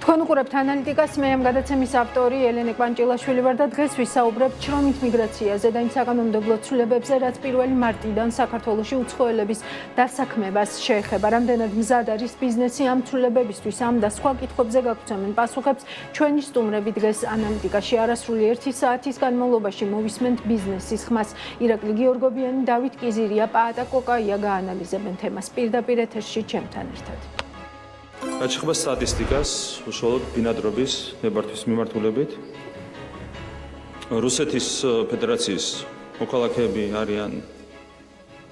თქვენ უყურებთ ანალიტიკას, მე ამ გადაცემის ავტორი ელენე კვანჭილაშვილი ვარ და დღეს ვისაუბრებთ შრომით მიგრაციაზე და იმ საკანონმდებლო ცვლილებებზე, რაც 1 მარტიდან საქართველოში უცხოელების დასაქმებას შეეხება. Რამდენად მზად არის ბიზნესი ამ ცვლილებებისთვის, ამ და სხვა კითხვებზე გაგცემენ პასუხებს ჩვენი სტუმრები დღეს ანალიტიკაში. არასრული 1 საათის განმავლობაში მოვისმენთ ბიზნესის ხმას. ირაკლი გიორგობიანი, დავით კიზირია, პაატა კოკაია გაანალიზებენ თემას პირდაპირ ეთერში ჩემთან ერთად. Გაჩეხება სტატისტიკას, უშუალოდ ბინადრობის ნებართვის მიმართულებით. რუსეთის ფედერაციის მოქალაქეები არიან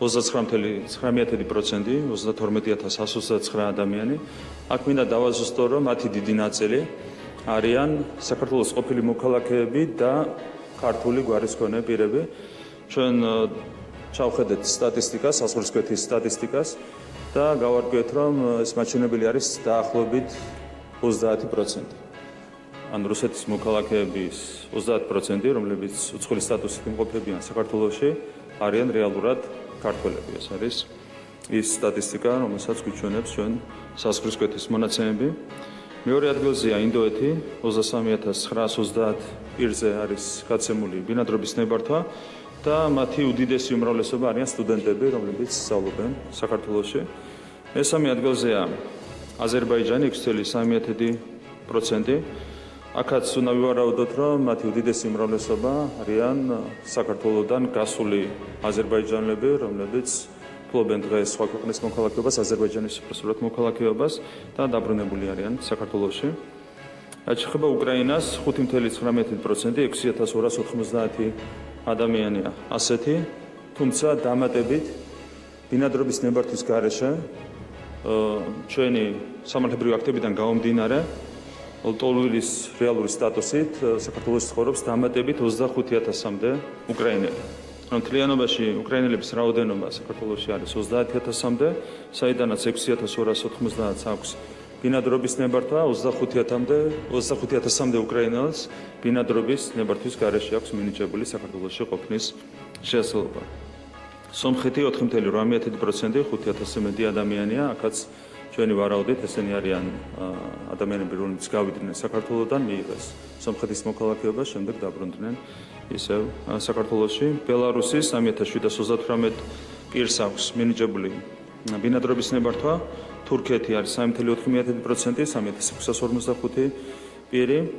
29.9%, 32,129 ადამიანი. აქ მინდა დავაზუსტო, რომ მათი დიდი ნაწილი არიან საქართველოს ყოფილი მოქალაქეები და ქართული გვარის მქონე პირები. ჩვენ ჩავხედეთ სტატისტიკას, საზღვრისკვეთის სტატისტიკას. და გავარკვიეთ, რომ ეს მაჩვენებელი არის დაახლოებით 30%. ან რუსეთის მოქალაქეების 30%, რომლებიც უცხოელი სტატუსით იმყოფებიან საქართველოში, არიან რეალურად ქართველები. ეს არის ის სტატისტიკა, რომელსაც გვიჩვენებს ჩვენ საზღვრისკვეთის მონაცემები. მეორე ადგილზეა ინდოეთი, 23,930 პირზე არის გაცემული ბინადრობის ნებართვა. და მათი უდიდესი უმრავლესობა არიან სტუდენტები, რომლებიც სწავლობენ საქართველოში. მესამე ადგილზეა აზერბაიჯანი 6,3%. აქაც უნდა ვივარაუდოთ, რომ მათი უდიდესი უმრავლესობა არიან საქართველოდან გასული აზერბაიჯანელები, რომლებიც ფლობენ დღეს სხვა ქვეყნის მოქალაქეობას, აზერბაიჯანის უპირისპირდად მოქალაქეობას და დაბრუნებული არიან საქართველოში. აშეხება უკრაინას 5,19%, 6,290 ადამიანია ასეთი, თუმცა დამატებით ბინადრობის ნებართვის გარეშე ჩვენი სამართლებრივი აქტებიდან გამომდინარე ლტოლვილის რეალური სტატუსით საქართველოს ცხოვრობს დამატებით 25,000-მდე უკრაინელი. რომ მთლიანობაში უკრაინელების რაოდენობა საქართველოში არის 30,000-მდე, საიდანაც 6,290 აქვს ბინადრობის ნებართვა, 25,000-მდე უკრაინელს ბინადრობის ნებართვის გარეშე აქვს მინიჭებული საქართველოში ყოფნის შესაძლებლობა. სომხეთი 4,8%, 5,000-ზე მეტი ადამიანია, აქაც ჩვენი ვარაუდით ესენი არიან ადამიანები, რომლებიც გავიდნენ საქართველოდან, მიიღეს სომხეთის მოქალაქეობა, შემდეგ დაბრუნდნენ ისევ საქართველოში. ბელარუსის 3,738 პირს აქვს მინიჭებული ბინადრობის ნებართვა. თურქეთი არის 3,4%, 3,645 პირი.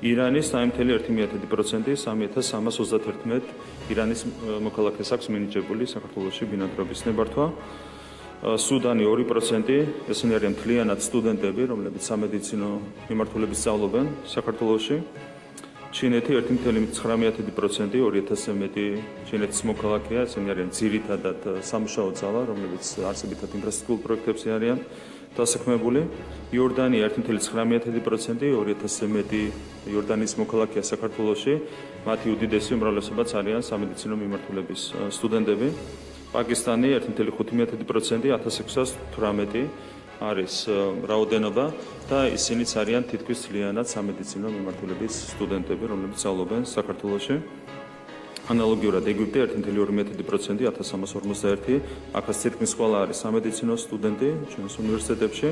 ირანის 3,1%, 3,331 ირანის მოქალაქეს აქვს მინიჭებული საქართველოში ბინადრობის ნებართვა. სუდანი 2%, ესენი არიან მთლიანად სტუდენტები, რომლებიც სამედიცინო მიმართულებით სწავლობენ საქართველოში. ჩინეთი 1,9%, 2,000-ზე მეტი ჩინეთის მოქალაქეა, ესენი არიან ძირითადად სამუშაო ძალა, რომლებიც არსებითად ინფრასტრუქტურულ პროექტებზე არიან დასაქმებული. იორდანია 1,9%, 2,000-ზე მეტი იორდანიის მოქალაქეა საქართველოში, მათი უდიდესი უმრავლესობაც არიან სამედიცინო მიმართულების სტუდენტები. პაკისტანი 1,5%, 1,618 არის რაოდენობა და ისინიც არიან თითქმის მთლიანად სამედიცინო მიმართულების სტუდენტები, რომლებიც სწავლობენ საქართველოში. ანალოგიურად ეგვიპტე 1,2%, 1,351, აქაც თითქმის ყველა არის სამედიცინო სტუდენტი ჩვენს უნივერსიტეტებში.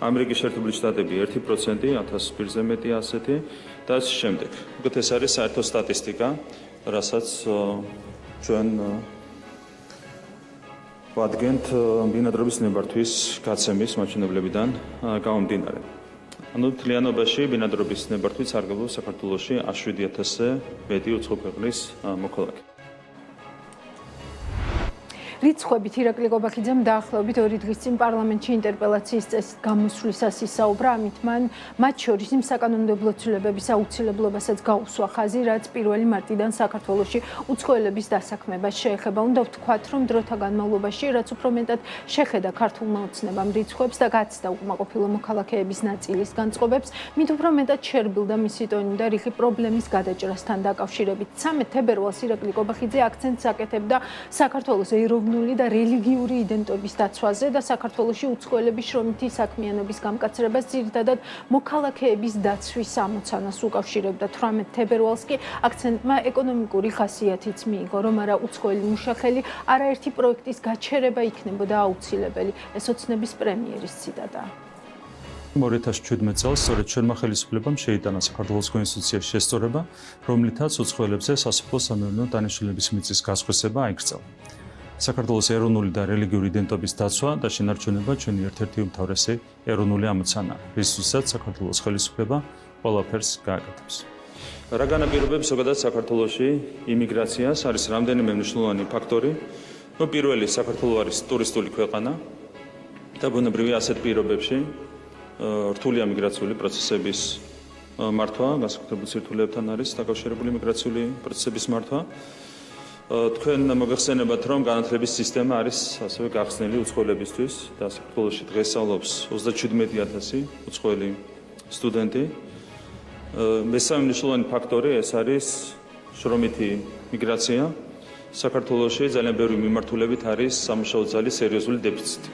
ამერიკის შეერთებული შტატები 1%, 1000 პირზე მეტი ასეთი და ამ შემდეგ. უკეთ ეს არის საერთო სტატისტიკა, რასაც ჩვენ ვადგენთ ბინადრობის ნებართვის გაცემის მაჩვენებლებიდან გამომდინარე. ანუ მთლიანობაში ბინადრობის ნებართვით სარგებლობს საქართველოში 7,000-ზე მეტი უცხო ქვეყნის მოქალაქე. რიცხვებით ირაკლი გობაქიძემ დაახლოებით 2 დღის წინ პარლამენტში ინტერპელაციის წესით გამოსვლისას ისაუბრა, ამით მან მათ შორის იმ საკანონმდებლო ცვლილებების აუცილებლობასაც გაუსვა ხაზი, რაც 1 მარტიდან საქართველოში უცხოელების დასაქმებას შეეხება. უნდა ვთქვათ, რომ დროთა განმავლობაში, რაც უფრო მეტად შეხედა ქართულმა ოცნებამ რიცხვებს და გაცდა უკმაყოფილო მოქალაქეების ნაწილის განწყობებს, მით უფრო მეტად შერბილდა მისი ტონი და რიხი პრობლემის გადაჭრასთან დაკავშირებით. 13 თებერვალს ირაკლი გობაქიძე აქცენტს აკეთებდა საქართველოს ეროვნული და რელიგიური იდენტობის დაცვაზე და საქართველოში უცხოელების შრომითი საქმიანობის გამკაცრებას ძირითადად მოქალაქეების დაცვის ამოცანას უკავშირებდა. 18 თებერვალს კი აქცენტმა ეკონომიკური ხასიათიც მიიღო, რომ არა უცხოელი მუშახელი არაერთი პროექტის გაჩერება იქნებოდა აუცილებელი. ეს ოცნების პრემიერის ციტატაა. 2017 წელს სწორედ ჩვენმა ხელისუფლებამ შეიტანა საქართველოს კონსტიტუციაში შესწორება, რომლითაც უცხოელებზე სასოფლო-სამეურნეო დანიშნულების მიწის გასხვისება აიქრძევა. საქართველოს ეროვნული და რელიგიური იდენტობის დაცვა და შენარჩუნება ჩვენი ერთ-ერთი უმთავრესი ეროვნული ამოცანაა, რისთვისაც საქართველოს ხელისუფლება ყველაფერს გააკეთებს. რა განაპირობებს ზოგადად საქართველოში იმიგრაციას? არის რამდენიმე მნიშვნელოვანი ფაქტორი. პირველი, საქართველო არის ტურისტული ქვეყანა და ბუნებრივია ასეთ პირობებში რთულია მიგრაციული პროცესების მართვა, განსაკუთრებულ სირთულეებთან არის დაკავშირებული მიგრაციული პროცესების მართვა. თქვენ მოგეხსენებათ, რომ განათლების სისტემა არის ასევე გახსნილი უცხოელებისთვის და საქართველოში დღეს სწავლობს 37,000 უცხოელი სტუდენტი. მესამე მნიშვნელოვანი ფაქტორი ეს არის შრომითი მიგრაცია. საქართველოში ძალიან ბევრი მიმართულებით არის სამუშაო ძალის სერიოზული დეფიციტი.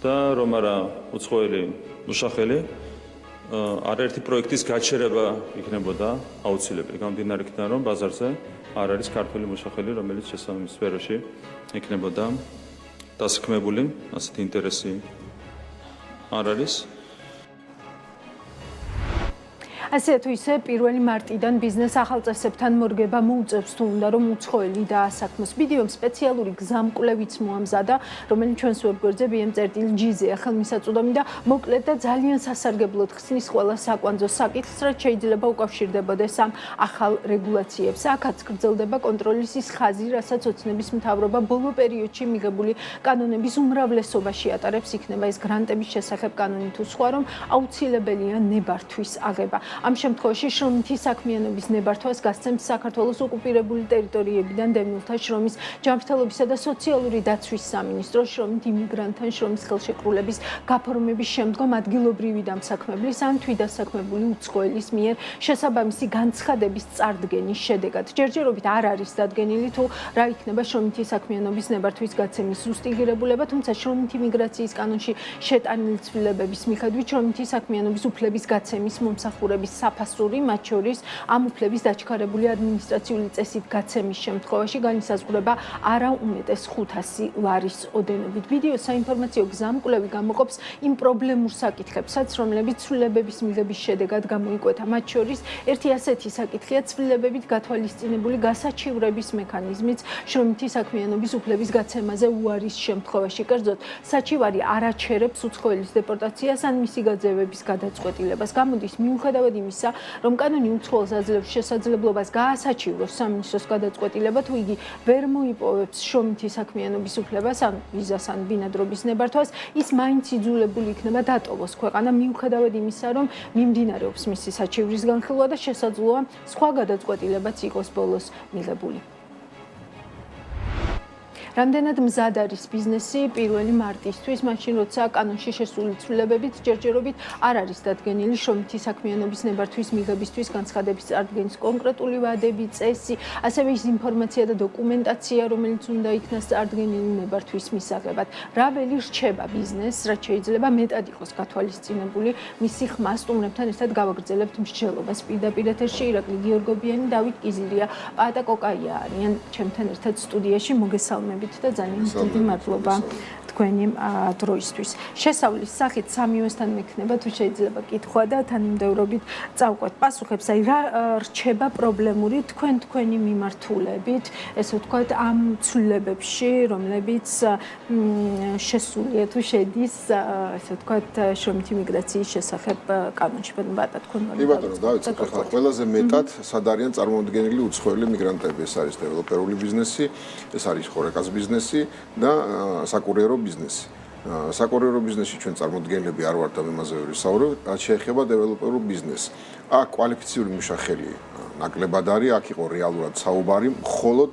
და რომ არა უცხოელი მუშახელი არაერთი პროექტის გაჩერება იქნებოდა აუცილებელი. გამომდინარე იქიდან, რომ ბაზარზე არ არის ქართული მუშახელი, რომელიც შესაბამის სფეროში იქნებოდა დასაქმებული, ასეთი ინტერესი არ არის. ასე თუ ისე 1 მარტიდან ბიზნეს ახალწესებთან მორგება მოუწევს თუ უნდა რომ უცხოელი დაასაქმოს. ვიდეომ სპეციალური გზამკვლევიც მოამზადა, რომელიც ჩვენს ვებგვერდზე bm.gz-ია ხელმისაწვდომი და მოკლედ და ძალიან სასარგებლოდ ხსნის ყველა საკვანძო საკითხს, რაც შეიძლება უკავშირდებოდეს ამ ახალ რეგულაციებს. აქაც გრძელდება კონტროლის ის ხაზი, რასაც ოცნების მთავრობა ბოლო პერიოდში მიღებული კანონების უმრავლესობაში ატარებს, იქნება ეს გრანტების შესახებ კანონი თუ სხვა, რომ აუცილებელია ნებართვის აღება. ამ შემთხვევაში შრომითი საქმიანობის ნებართვას გასცემს საქართველოს ოკუპირებული ტერიტორიებიდან დევნილთა შრომის ჯანმრთელობისა და სოციალური დაცვის სამინისტრო. შრომით იმიგრანტთან შრომის ხელშეკრულების გაფორმების შემდგომ ადგილობრივი დამსაქმებლის ან თვითდასაქმებული უცხოელის მიერ შესაბამისი განცხადების წარდგენის შედეგად. ჯერჯერობით არ არის დადგენილი თუ რა იქნება შრომითი საქმიანობის ნებართვის გაცემის ზუსტი ღირებულება, თუმცა შრომითი მიგრაციის კანონში შეტანილი ცვლილებების მიხედვით შრომითი საქმიანობის უფლების გაცემის მომსახურების საფასური, მათ შორის ამ უფლების დაჩქარებული ადმინისტრაციული წესით გაცემის შემთხვევაში განისაზღვრება არა უმეტეს 500 ლარის ოდენობით. ვიდეო საინფორმაციო გზამკვლევი გამოყოფს იმ პრობლემურ საკითხებსაც, რომლებიც ცვლილებების მიღების შედეგად გამოიკვეთა. მათ შორის ერთი ასეთი საკითხია ცვლილებებით გათვალისწინებული გასაჩივრების მექანიზმიც შრომითი საქმიანობის უფლების გაცემაზე უარის შემთხვევაში. კერძოდ, საჩივარი არ აჩერებს უცხოელის დეპორტაციას ან მისი გაძევების გადაწყვეტილებას. გამოდის მიუხედავად იმისა, რომ კანონი უცხოელს აძლევს შესაძლებლობას გაასაჩივროს სამინისტროს გადაწყვეტილება, თუ იგი ვერ მოიპოვებს შრომითი საქმიანობის უფლებას ან ვიზას ან ბინადრობის ნებართვას, ის მაინც იძულებული იქნება დატოვოს ქვეყანა, მიუხედავად იმისა, რომ მიმდინარეობს მისი საჩივრის განხილვა და შესაძლოა სხვა გადაწყვეტილებაც იყოს ბოლოს მიღებული. რამდენად მზად არის ბიზნესი 1 მარტისთვის, მაშინ როცა კანონში შესული ცვლილებებით ჯერჯერობით არ არის დადგენილი შრომითი საქმიანობის ნებართვის მიღებისთვის განცხადების წარდგენის კონკრეტული ვადები, წესი, ასევე ის ინფორმაცია და დოკუმენტაცია, რომელიც უნდა იქნას წარდგენილი ნებართვის მისაღებად. რა ველი რჩება ბიზნესს, რაც შეიძლება მეტად იყოს გათვალისწინებული მისი ხმა სტუმრებთან ერთად გავაგრძელებთ მსჯელობას. პირდაპირ ეთერში ირაკლი გიორგობიანი, დავით კიზილია, პაატა კოკაია არიან ჩემთან ერთად სტუდიაში. მოგესალმებით და ძალიან დიდი მადლობა თქვენი დროისთვის. შესავლის სახით სამივესთან მექნება თუ შეიძლება კითხვა და თანმიმდევრობით წავყვეთ პასუხებს. აი რა რჩება პრობლემური თქვენი მიმართულებით, ესე ვთქვათ, ამ ცვლილებებში, რომლებიც შესულია თუ შედის, ესე ვთქვათ, შრომითი მიგრაციის შესახებ კანონში. ბატონო, თქვენ კი ბატონო, დავიწყოთ ახლა ყველაზე მეტად სად არიან წარმოუდგენელი უცხოელი მიგრანტები. ეს არის დეველოპერული ბიზნესი, ეს არის ხორეკას ბიზნესი და საკურიერო ბიზნესი. საკურიერო ბიზნესში ჩვენ წარმოდგენილები არ ვართ და იმაზე ვერ ვისაუბრებ, რაც შეეხება დეველოპერულ ბიზნესს. აქ კვალიფიციური მუშახელი ნაკლებად არის, აქ იყო რეალურად საუბარი, მხოლოდ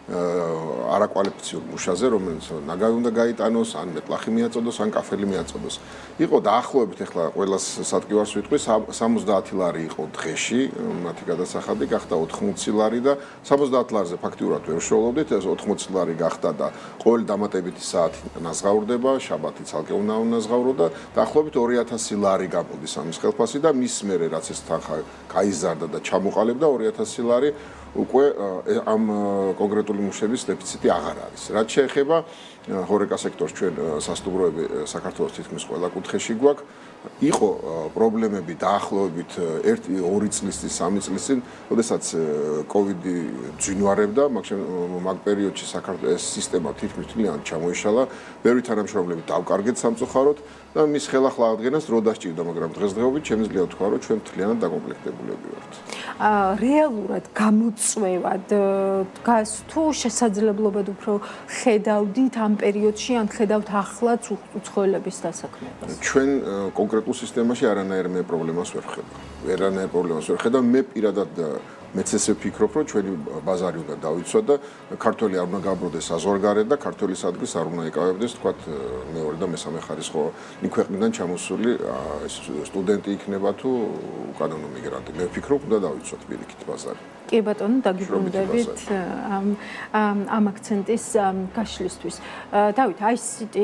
არაკვალიფიციური მუშაზე, რომელიც ნაგავი უნდა გაიტანოს, ან მეტლახი მიაწოდოს, ან კაფელი მიაწოდოს. იყო დაახლოებით ახლა ყველას სადგივარს ვიტყვი 70 ლარი იყო დღეში, მათი გადასახადი გახდა 80 ლარი და 70 ლარზე ფაქტიურად ვერ შოულობდით, ეს 80 ლარი გახდა და ყოველი დამატებითი საათი ნაზღაურდება, შაბათი ცალკე უნდა უნაზღაურო და დაახლოებით 2000 ლარი გამოდის ამის ხელფასი და მის მერე რაც ეს თანხა გაიზარდა და ჩამოყალიბდა 2000 ლარი უკვე ამ კონკრეტული მუშების დეფიციტი აღარ არის. რაც შეეხება ჰორეკა სექტორს ჩვენ სასტუმროები საქართველოს თითქმის ყველა კუთხეში გვაქვს. იყო პრობლემები დაახლოებით 1-2 წლის წინ, 3 წლის წინ, როდესაც კოვიდი ძინვარებდა, მაგ პერიოდში საქართველოს სისტემა თითქმის მთლიანად ჩამოიშალა, ბევრი თანამშრომლები დავკარგეთ სამწუხაროდ და მის ხელახლა აღდგენას დრო დასჭირდა, მაგრამ დღესდღეობით შემიძლია ვთქვა, რომ ჩვენ მთლიანად დაკომპლექტებულები ვართ. რეალურად გამოწვევად დგას თუ შესაძლებლობად უფრო ხედავდით ამ პერიოდში ან ხედავთ ახლაც უცხოელების დასაქმებას? ჩვენ კონკრეტულ სისტემაში არანაირ მე პრობლემას ვერ ვხედავ. არანაირ პრობლემას ვერ ვხედავ. მე პირადად მეც ესე ვფიქრობ, რომ ჩვენი ბაზარი უნდა დავიცვათ და ქართველი არ უნდა გაბროდეს საზღვარგარეთ და ქართველის ადგილს არ უნდა ეკავებდეს, თქვათ, მეორე და მესამე ხარისხო ქვეყნიდან ჩამოსული სტუდენტი იქნება თუ უკანონო მიგრანტი. მე ვფიქრობ, უნდა დავიცვათ პირიქით ბაზარი. კი ბატონო, დაგიბრუნდებით ამ აქცენტის გაშლისთვის. დავით, ICT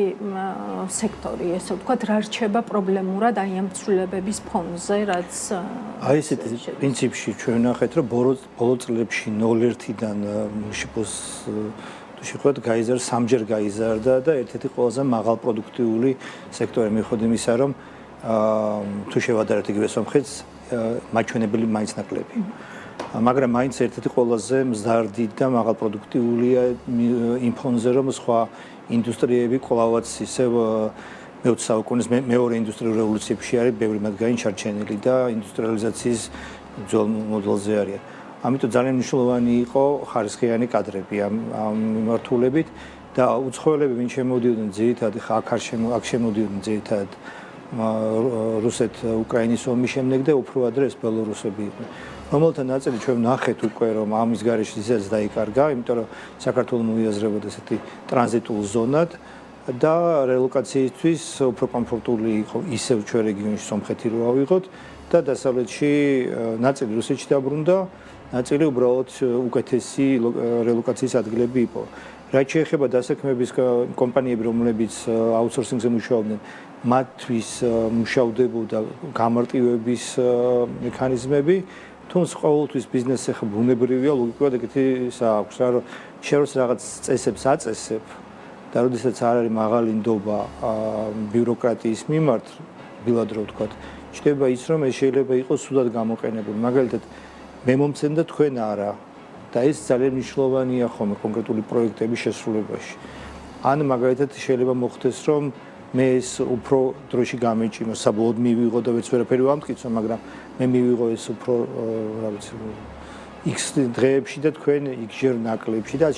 სექტორი, ესე ვთქვათ, რა რჩება პრობლემურად აი ამ ცვლილებების ფონზე, რაც ICT პრინციპში ჩვენ ვნახეთ, რომ ბოლო წლებში 0-1-დან შიფოს თუ შეხვდეთ, გაიზარდა, სამჯერ გაიზარდა და ერთ-ერთი ყველაზე მაღალ პროდუქტიული სექტორი მიუხედავად იმისა, რომ თუ შევადარებთ იგივე სომხეთს, მაჩვენებელი მაინც ნაკლები. მაგრამ მაინც ერთ-ერთი ყველაზე მზარდი და მაღალ პროდუქტიულია იმ ფონზე, რომ სხვა ინდუსტრიები კვლავაც ისევ მე-20 საუკუნის მეორე ინდუსტრიულ რევოლუციებში არის ბევრი მათგანი ჩარჩენილი და ინდუსტრიალიზაციის ძველ მოდელზე არიან. ამიტომ ძალიან მნიშვნელოვანი იყო ხარისხიანი კადრები ამ მიმართულებით და უცხოელები ვინ შემოდიოდნენ ძირითადად აქ შემოდიოდნენ ძირითადად რუსეთ-უკრაინის ომის შემდეგ და უფრო ადრე ეს ბელორუსები იყვნენ. რომელთა ნაწილი ჩვენ ვნახეთ უკვე რომ ამის გარეშე ისედაც დაიკარგა, იმიტომ რომ საქართველოს მოიაზრებოდა ესეთი ტრანზიტულ ზონად და რელოკაციისთვის უფრო კომფორტული იყო ისევ ჩვენ რეგიონში სომხეთი რო ავიღოთ და დასავლეთში ნაწილი რუსეთში დაბრუნდა, ნაწილი უბრალოდ უკეთესი რელოკაციის ადგილები იყო. რაც შეეხება დასაქმების კომპანიები, რომლებიც აუთსორსინგზე მუშაობდნენ, მათთვის მუშავდებოდა გამარტივების მექანიზმები, თუმცა ყოველთვის ბიზნესი ხა ბუნებრივია, ლოგიკურად ეგეთი აქვს, რომ შენ რაღაც წესებს აწესებ და როდესაც არ არის მაღალი ნდობა ბიუროკრატიის მიმართ, ბილად რო ვთქვათ, ჩნდება ის, რომ ეს შეიძლება იყოს სულად გამოყენებული. მაგალითად, მე მომცემდა თქვენ არა და ეს ძალიან მნიშვნელოვანია ხოლმე კონკრეტული პროექტების შესრულებაში. ან მაგალითად შეიძლება მოხდეს, რომ მე ეს უფრო დროში გამეჭიმო, საბოლოოდ მივიღო და ვერც ვერაფერი ვამტკიცო, მაგრამ მე მივიღო ეს უფრო რა ვიცი X დღეებში და თქვენ X ჯერ ნაკლებში და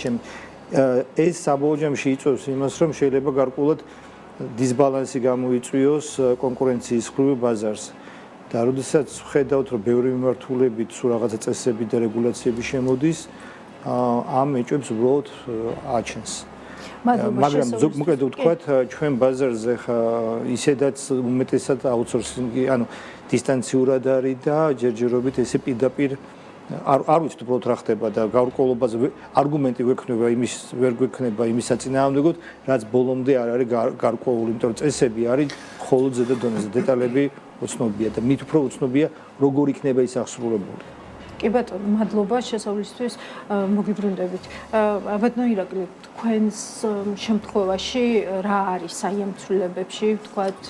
ეს საბოლოო ჯამში იწვევს იმას, რომ შეიძლება გარკვეულად დისბალანსი გამოიწვიოს კონკურენციის ხრივ ბაზარს. და როდესაც ვხედავთ, რომ ბევრი მიმართულებით სულ რაღაცა წესები და რეგულაციები შემოდის, ამ ეჭვებს უბრალოდ აჩენს. მაგრამ მოკლედ ვთქვათ, ჩვენ ბაზარზე ხა ისედაც უმეტესად აუთსორსინგი, ანუ დისტანციურად არის და ჯერჯერობით ესე პირდაპირ არ ვიცით უბრალოდ რა ხდება და გარკვეულობაზე არგუმენტი ვერ გვექნება იმის საწინააღმდეგოდ, რაც ბოლომდე არ არის გარკვეული, იმიტომ რომ წესები არის მხოლოდ ზედა დონეზე, დეტალები უცნობია და მით უფრო უცნობია როგორ იქნება ის აღსრულებული. კი ბატონო, მადლობა შესავლისთვის, მოგიბრუნდებით. ბატონო ირაკლი, თქვენს შემთხვევაში რა არის აი ამ ცვლილებებში, ვთქვათ,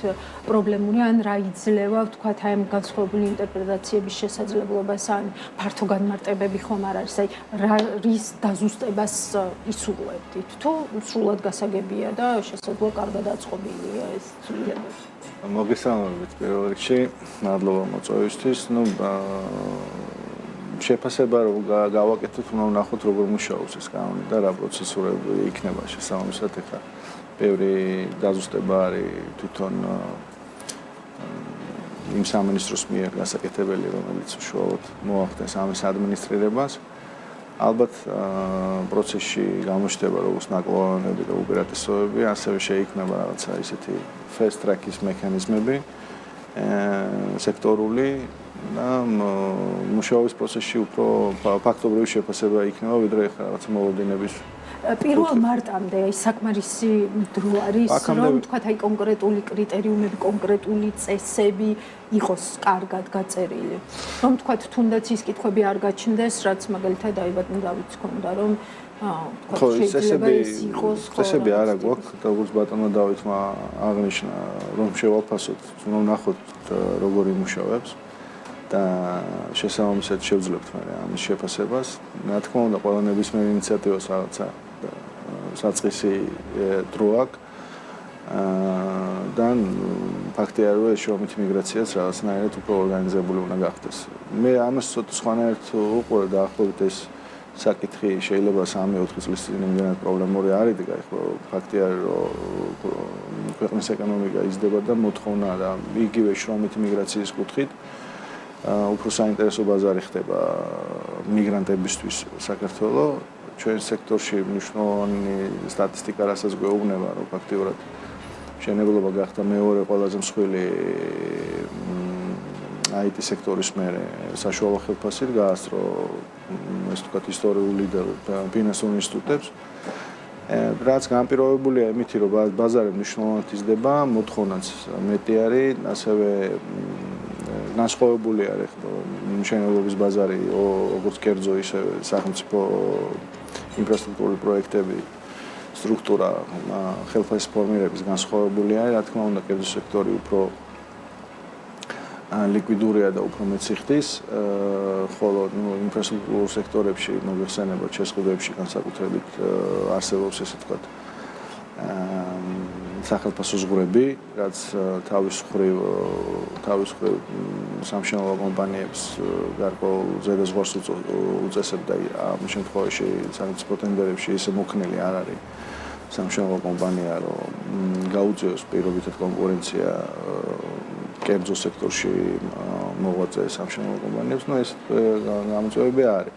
პრობლემური ან რა იძლევა, ვთქვათ, აი ამ განსხვავებული ინტერპრეტაციების შესაძლებლობას ან ფართო განმარტებები ხომ არ არის, აი რის დაზუსტებას ისურვებდით, თუ სრულად გასაგებია და შესაძლოა კარგად აწყობილია ეს ცვლილებები. მოგესალმებით პირველ რიგში, მადლობა მოწვევისთვის. შეფასება რომ გავაკეთოთ, უნდა ვნახოთ როგორ მუშაობს ეს კანონი და რა პროცესურები იქნება შესაბამისად. ეხლა ბევრი დაზუსტება არის თვითონ იმ სამინისტროს მიერ გასაკეთებელი, რომელიც უშუალოდ მოახდენს ამის ადმინისტრირებას. ალბათ პროცესში გამოჩნდება როგორც ნაკლოვანები და უპირატესობები, ასევე შეიქმნება რაღაცა ისეთი fast track-ის მექანიზმები სექტორული და მუშაობის პროცესში უფრო ფაქტობრივი შეფასება იქნება, ვიდრე ახლა რაღაც მოლოდინების პირველ მარტამდე აი საკმარისი დრო არის, რომ თქვათ აი კონკრეტული კრიტერიუმები, კონკრეტული წესები იყოს კარგად გაწერილი. რომ თქვათ თუნდაც ის კითხვები არ გაჩნდეს, რაც მაგალითად აი ბატონ დავითს ქონდა, რომ ხო, წესები არა გვაქვს, როგორც ბატონმა დავითმა აღნიშნა, რომ შევაფასოთ, რომ ნახოთ როგორ იმუშავებს და შესაბამისად შევძლებთ მე ამის შეფასებას. რა თქმა უნდა, ყველა ნებისმიერ ინიციატივას რაღაცა საწყისი დრო აქვს. და ფაქტია, რომ ეს შრომითი მიგრაციაც რაღაცნაირად უფრო ორგანიზებული უნდა გახდეს. მე ამას ცოტა სხვანაირად უყურე დაახლოებით ეს საკითხი შეიძლება 3-4 წლის წინ იმდენად პრობლემური არ იდგა, ხო, ფაქტია, რომ ქვეყნის ეკონომიკა იზრდება და მოთხოვნა და იგივე შრომითი მიგრაციის კუთხით უფრო საინტერესო ბაზარი ხდება მიგრანტებისთვის საქართველოს. ჩვენ სექტორში მნიშვნელოვანი სტატისტიკა რასაც გვეუბნება, რომ ფაქტიურად მშენებლობა გახდა მეორე ყველაზე მსხვილი IT სექტორის მერე საშუალო ხელფასით გაასწრო ეს თქვათ ისტორიული და ფინანსური ინსტიტუტებს. რაც განპირობებულია იმით, რომ ბაზარი მნიშვნელოვნად იზრდება, მოთხოვნაც მეტი არის, ასევე განსხვავებული არის მშენებლობის ბაზარი, როგორც კერძო, ისე სახელმწიფო ინფრასტრუქტურული პროექტები, სტრუქტურა, ხელფასის ფორმირების განსხვავებული არის, რა თქმა უნდა, კერძო სექტორი უფრო ლიკვიდურია და უფრო მეციხდის, ხოლო ინფრასტრუქტურულ სექტორებში მოიხსენებათ შესყიდვებში განსაკუთრებით არსებობს ესე ვთქვათ სახელმწიფო ზღვრები, რაც თავის მხრივ სამშენებლო კომპანიებს გარკვეულ ზედაზღვარს უწესებდა ამ შემთხვევაში სახელმწიფო ტენდერებში ისე მოქნილი არ არის სამშენებლო კომპანია, რომ გაუწიოს პირობითად კონკურენცია კერძო სექტორში მოღვაწე სამშენებლო კომპანიებს, ეს გამოწვევები არის.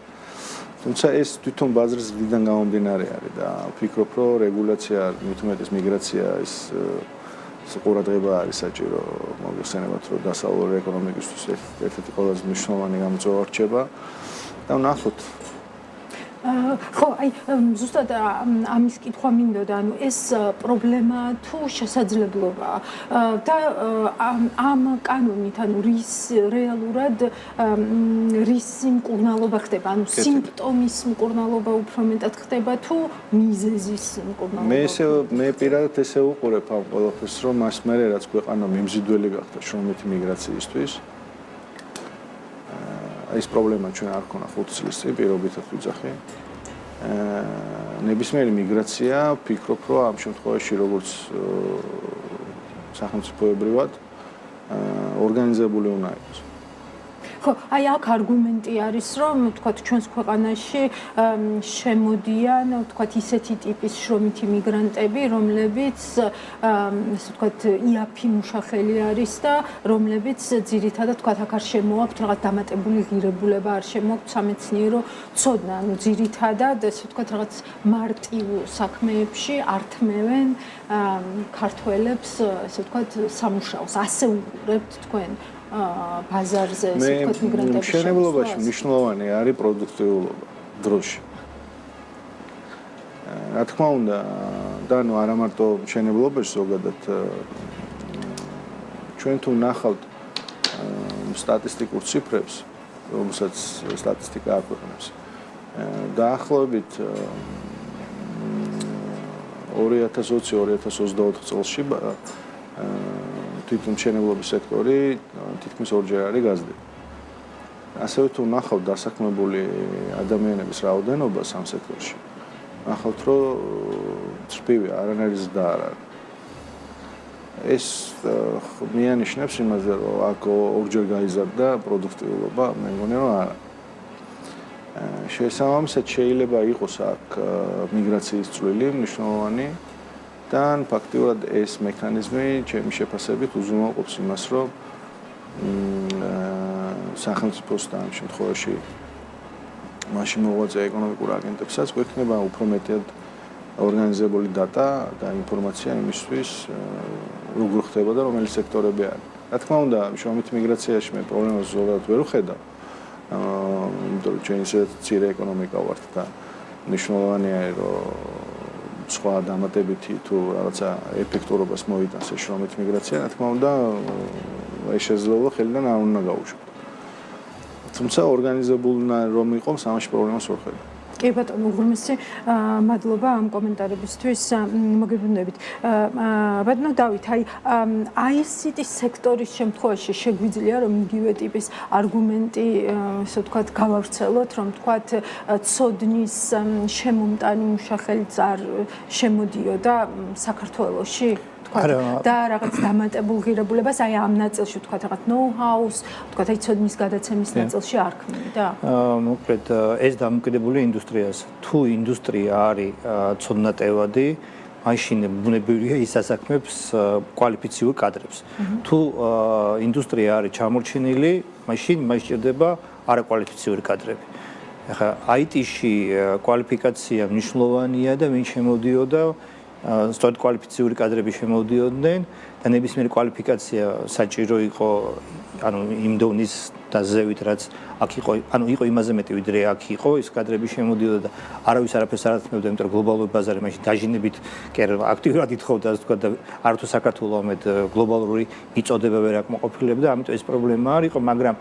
თუმცა ეს თვითონ ბაზრის ზრდიდან გამომდინარე არის და ვფიქრობ, რომ რეგულაცია, მithumetes მიგრაცია ის ყურადღება არის საჭირო, მოგეხსენებათ, რომ დასავლური ეკონომიკისთვის ერთ-ერთი ყველაზე მნიშვნელოვანი გამოწვევა რჩება და ვნახოთ. ხო, აი ზუსტად ამის კითხვა მინდოდა, ანუ ეს პრობლემა თუ შესაძლებლობა და ამ კანონით, ანუ რის რეალურად რისი მკურნალობა ხდება, ანუ სიმპტომის მკურნალობა უფრო მეტად ხდება თუ მიზეზის მკურნალობა? მე პირადად ესე უყურებ ამ ყველაფერს, რომ მას მერე რაც ქვეყანა მიმზიდველი გახდა შრომითი მიგრაციისთვის. ეს პრობლემა ჩვენ არ ქონა 5 წლის წინ პირობითად ვიძახი. ნებისმიერი მიგრაცია, ვფიქრობ, რომ ამ შემთხვევაში როგორც სახელმწიფოებრივად ორგანიზებული უნდა იყოს. ხო, აი აქ არგუმენტი არის, რომ თქვათ ჩვენს ქვეყანაში შემოდიან, თქვათ ისეთი ტიპის შრომითი მიგრანტები, რომლებიც ესე ვთქვათ იაფი მუშახელი არის და რომლებიც ძირითადად თქვათ აქ არ შემოაქვთ რაღაც დამატებული ღირებულება, არ შემოაქვთ სამეცნიერო ცოდნა, ანუ ძირითადად ესე ვთქვათ რაღაც მარტივ საქმეებში ართმევენ ქართველებს, ესე ვთქვათ სამუშაოს. ასე უყურებთ თქვენ ბაზარზე, ესე ვთქვათ, მიგრანტების მშენებლობაში მნიშვნელოვანი არის პროდუქტიულობა დროში. რა თქმა უნდა, და ნუ არა მარტო მშენებლობაში ზოგადად ჩვენ თუ ნახავთ სტატისტიკურ ციფრებს, რომელსაც სტატისტიკა აქვეყნებს, დაახლოებით 2020-2024 წელში თვითონ მშენებლობის სექტორი თითქმის ორჯერ არის გაზრდილი. ასევე თუ ნახავთ დასაქმებული ადამიანების რაოდენობას ამ სექტორში, ნახავთ, რომ წრფივი არანაირი ზრდა არ არის. ეს მიანიშნებს იმაზე, რომ აქ ორჯერ გაიზარდა პროდუქტიულობა, მე მგონი, რომ არა. შესაბამისად შეიძლება იყოს აქ მიგრაციის წვლილი მნიშვნელოვანი. და ფაქტიურად ეს მექანიზმი ჩემი შეფასებით უზრუნველყოფს იმას, რომ სახელმწიფოსთან ამ შემთხვევაში მაშინ მოღვაწე ეკონომიკურ აგენტებსაც გვექნება უფრო მეტად ორგანიზებული დატა და ინფორმაცია იმისთვის, როგორ ხდება და რომელი სექტორები არის. რა თქმა უნდა, შრომითი მიგრაციაში მე პრობლემას ზოგადად ვერ ვხედავ. იმიტომ რომ ჩვენ ისე მცირე ეკონომიკა ვართ და მნიშვნელოვანია რომ სხვა დამატებითი თუ რაღაცა ეფექტურობას მოიტანს ეს შრომით მიგრაცია, რა თქმა უნდა, ეს შესაძლებლობა ხელიდან არ უნდა გაუშვათ. თუმცა ორგანიზებული რომ იყოს, ამაში პრობლემას ვერ ხედავ. კი ბატონო, უღრმესი მადლობა ამ კომენტარებისთვის. მოგეუბნებით. ბატონო დავით, აი ICT სექტორის შემთხვევაში შეგვიძლია რომ იგივე ტიპის არგუმენტი, ასე ვთქვათ, გავავრცელოთ, რომ ვთქვათ, ცოდნის შემომტანი მუშახელიც არ შემოდიოდა საქართველოში? და რაღაც დამატებულ ღირებულებას აი ამ ნაწილში ვთქვათ რაღაც ნოუ-ჰაუს, ვთქვათ აი ცოდნის გადაცემის ნაწილში არ ქმნიდა. მოკლედ ეს დამოკიდებული ინდუსტრიას. თუ ინდუსტრია არის ცოდნატევადი, მაშინ ბუნებრივია ის ასაქმებს კვალიფიციურ კადრებს. თუ ინდუსტრია არის ჩამორჩენილი, მაშინ სჭირდება არაკვალიფიციური კადრები. ახლა IT-ში კვალიფიკაცია მნიშვნელოვანია და ვინ შემოდიოდა სწორედ კვალიფიციური კადრები შემოდიოდნენ და ნებისმიერი კვალიფიკაცია საჭირო იყო ანუ იმ დონის დაზევით რაც აქ იყო ანუ იყო იმაზე მეტი ვიდრე აქ იყო ის კადრები შემოდიოდა და არავის არაფერს არ ათმევდა იმიტომ რომ გლობალური ბაზარი მაშინ დაჟინებით კი აქტიურად ითხოვდა ასე ვთქვათ და არათუ საქართველოს ამეთ გლობალური მიწოდება ვერ აკმაყოფილებდა ამიტომ ეს პრობლემა არ იყო მაგრამ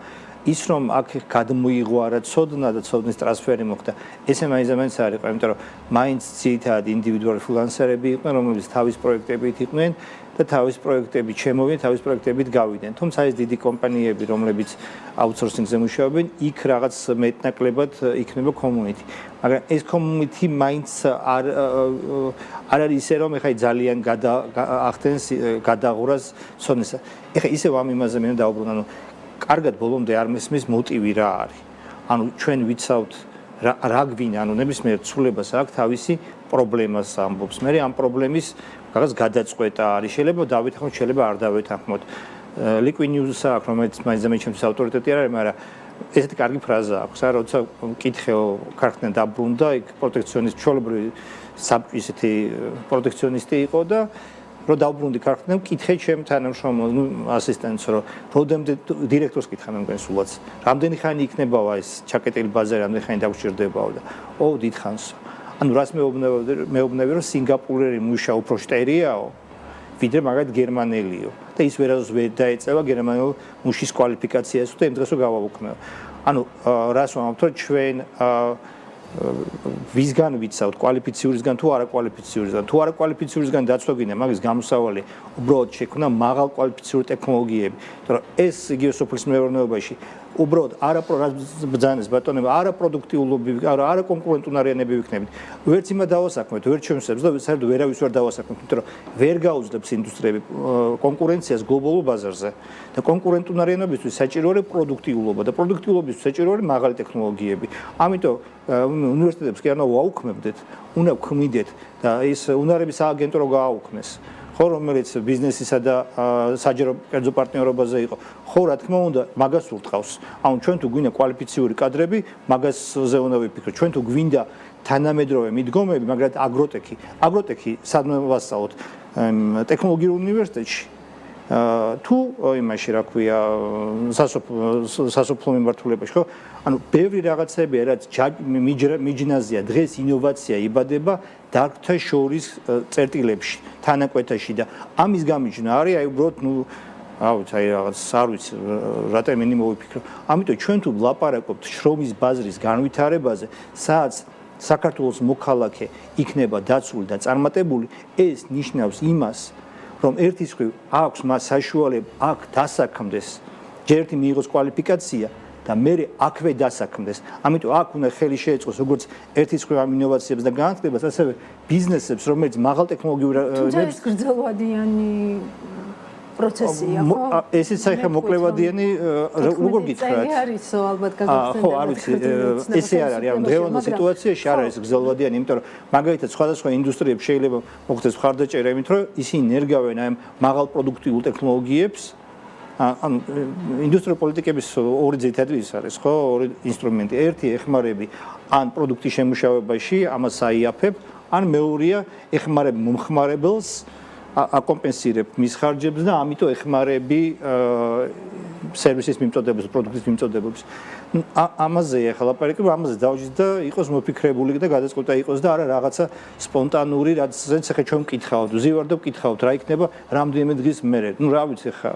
ის რომ აქ გადმოიღვარა ცოდნა და ცოდნის ტრანსფერი მოხდა ესე მაინც არ იყო იმიტომ რომ მაინც ძირითადად ინდივიდუალური ფრილანსერები იყვნენ რომლებიც თავის პროექტებით იყვნენ და თავის პროექტებით შემოვიდნენ თავის პროექტებით გავიდნენ თუმცა ეს დიდი კომპანიები რომლებიც აუთსორსინგზე მუშაობენ იქ რაღაც მეტნაკლებად იქნება community მაგრამ ეს community მაინც არ არის ისე რომ ეხა ძალიან ახდენს გადაღურას ცოდნას ეხა ისევ ამ იმაზე მე დავუბრუნო ანუ კარგად ბოლომდე არ მესმის მოტივი რა არის. ანუ ჩვენ ვიცავთ რა გვინა, ანუ ნებისმიერ ცვლილებას აქვს თავისი პრობლემას ამბობს. მე ამ პრობლემის რაღაც გადაწყვეტა არის. შეიძლება დავეთანხმოთ, შეიძლება არ დავეთანხმოთ. Liquid News-ს აქვს, რომელიც მაინც ჩემთვის ავტორიტეტი არ არის, მაგრამ ესეთი კარგი ფრაზა აქვს. როცა მკითხეო ქარხნა დაბრუნდა, იქ პროტექციონისტი, ჩვეულებრივი ისეთი პროტექციონისტი იყო და რომ დავბრუნდი ქარხნამ, მკითხე ჩემ თანამშრომელს, ასისტენტს, რომ პროდემდე დირექტორს კითხა მე მგონი სულაც. რამდენი ხანი იქნებაო ეს ჩაკეტილი ბაზარი, რამდენი ხანი დაგვჭირდებაო და ო დიდხანს. ანუ რას მეუბნები რომ სინგაპურელი მუშა უფრო შტერიაო, ვიდრე მაგათ გერმანელიო და ის ვერასდროს ვერ დაეწევა გერმანელ მუშის კვალიფიკაციას და იმ დღესო გავაუქმეო. ანუ რას ვამბობთ, რომ ჩვენ ვისგან ვიცავთ კვალიფიციურისგან თუ არაკვალიფიციურისგან თუ არაკვალიფიციურისგან დაცვა გვინდა მაგის გამოსავალი უბრალოდ შექმნა მაღალ კვალიფიციური ტექნოლოგიები იმიტომ რომ ეს იგივე სოფლის მეურნეობაში უბრალოდ ბრძანეს ბატონებო არაპროდუქტიულობი არაკონკურენტუნარიანები ვიქნებით ვერც იმა დავასაქმეთ ვერც ჩვენსებს და საერთოდ ვერავის ვერ დავასაქმეთ იმიტომ რომ ვერ გაუძლებს ინდუსტრიები კონკურენციას გლობალურ ბაზარზე და კონკურენტუნარიანობისთვის საჭირო არის პროდუქტიულობა და პროდუქტიულობისთვის საჭირო არის მაღალი ტექნოლოგიები ამიტომ უნივერსიტეტებს კი არა ვაუქმებდეთ უნდა ვქმნიდეთ და ის უნარების სააგენტო გააუქმეს ხო რომელიც ბიზნესისა და საჯარო კერძო პარტნიორობაზე იყო ხო რა თქმა უნდა მაგას ურტყავს ანუ ჩვენ თუ გვინდა კვალიფიციური კადრები მაგასზე უნდა ვიფიქროთ ჩვენ თუ გვინდა თანამედროვე მიდგომები მაგრამ აგროტექი სადმე ვასწავლოთ ტექნოლოგიურ უნივერსიტეტში თუ იმაში რა ქვია სასოფლო მიმართულებაში ხო ანუ ბევრი რაღაცები რაც მიჯნაზია დღეს ინოვაცია იბადება დარგთა შორის წერტილებში თანაკვეთაში და ამის გამიჯნა არის აი უბრალოდ ნუ აი რაღაც არ ვიცი რა ტერმინი მოვიფიქრო ამიტომ ჩვენ თუ ვლაპარაკობთ შრომის ბაზრის განვითარებაზე სადაც საქართველოს მოქალაქე იქნება დაცული და წარმატებული ეს ნიშნავს იმას რომ ერთის ხრივ აქვს მას საშუალება აქ დასაქმდეს ჯერ ერთი მიიღოს კვალიფიკაცია და მე აქვე დასაქმდეს. ამიტომ აქ უნდა ხელი შეეწყოს როგორც ერთის ხრივ ამ ინოვაციებს და განათლებას, ასევე ბიზნესებს, რომელიც მაღალ ტექნოლოგიურ თუმცა ეს გრძელვადიანი პროცესია, ხო? ესეც საერთოდ მოკლევადიანი როგორ გითხრათ? ეს არისო ალბათ გაგახსენდა. ხო, არ ვიცი, ესე არ არის. ანუ დღევანდელ სიტუაციაში არ არის გრძელვადიანი, იმიტომ რომ მაგალითად სხვადასხვა ინდუსტრიებს შეიძლება მოხდეს მხარდაჭერა იმით, რომ ისინი ნერგავენ აი მაღალ პროდუქტიულ ტექნოლოგიებს ანუ ინდუსტრიული პოლიტიკების ორი ძირითადი ის არის ხო ორი ინსტრუმენტი ერთი ეხმარები ან პროდუქტის შემუშავებაში ამას აიაფებ ან მეორეა ეხმარები მომხმარებელს აკომპენსირებ მის ხარჯებს და ამიტომ ეხმარები სერვისის მიმწოდებლებს, პროდუქტის მიმწოდებლებს. ამაზე ახლა ლაპარაკობ, ამაზე დავჯით და იყოს მოფიქრებული და გადაწყვეტა იყოს და არა რაღაცა სპონტანური, რაც ახლა ჩვენ მკითხავთ, ვზივარ და ვკითხავთ, რა იქნება რამდენიმე დღის მერე. ნუ რა ვიცი ხა,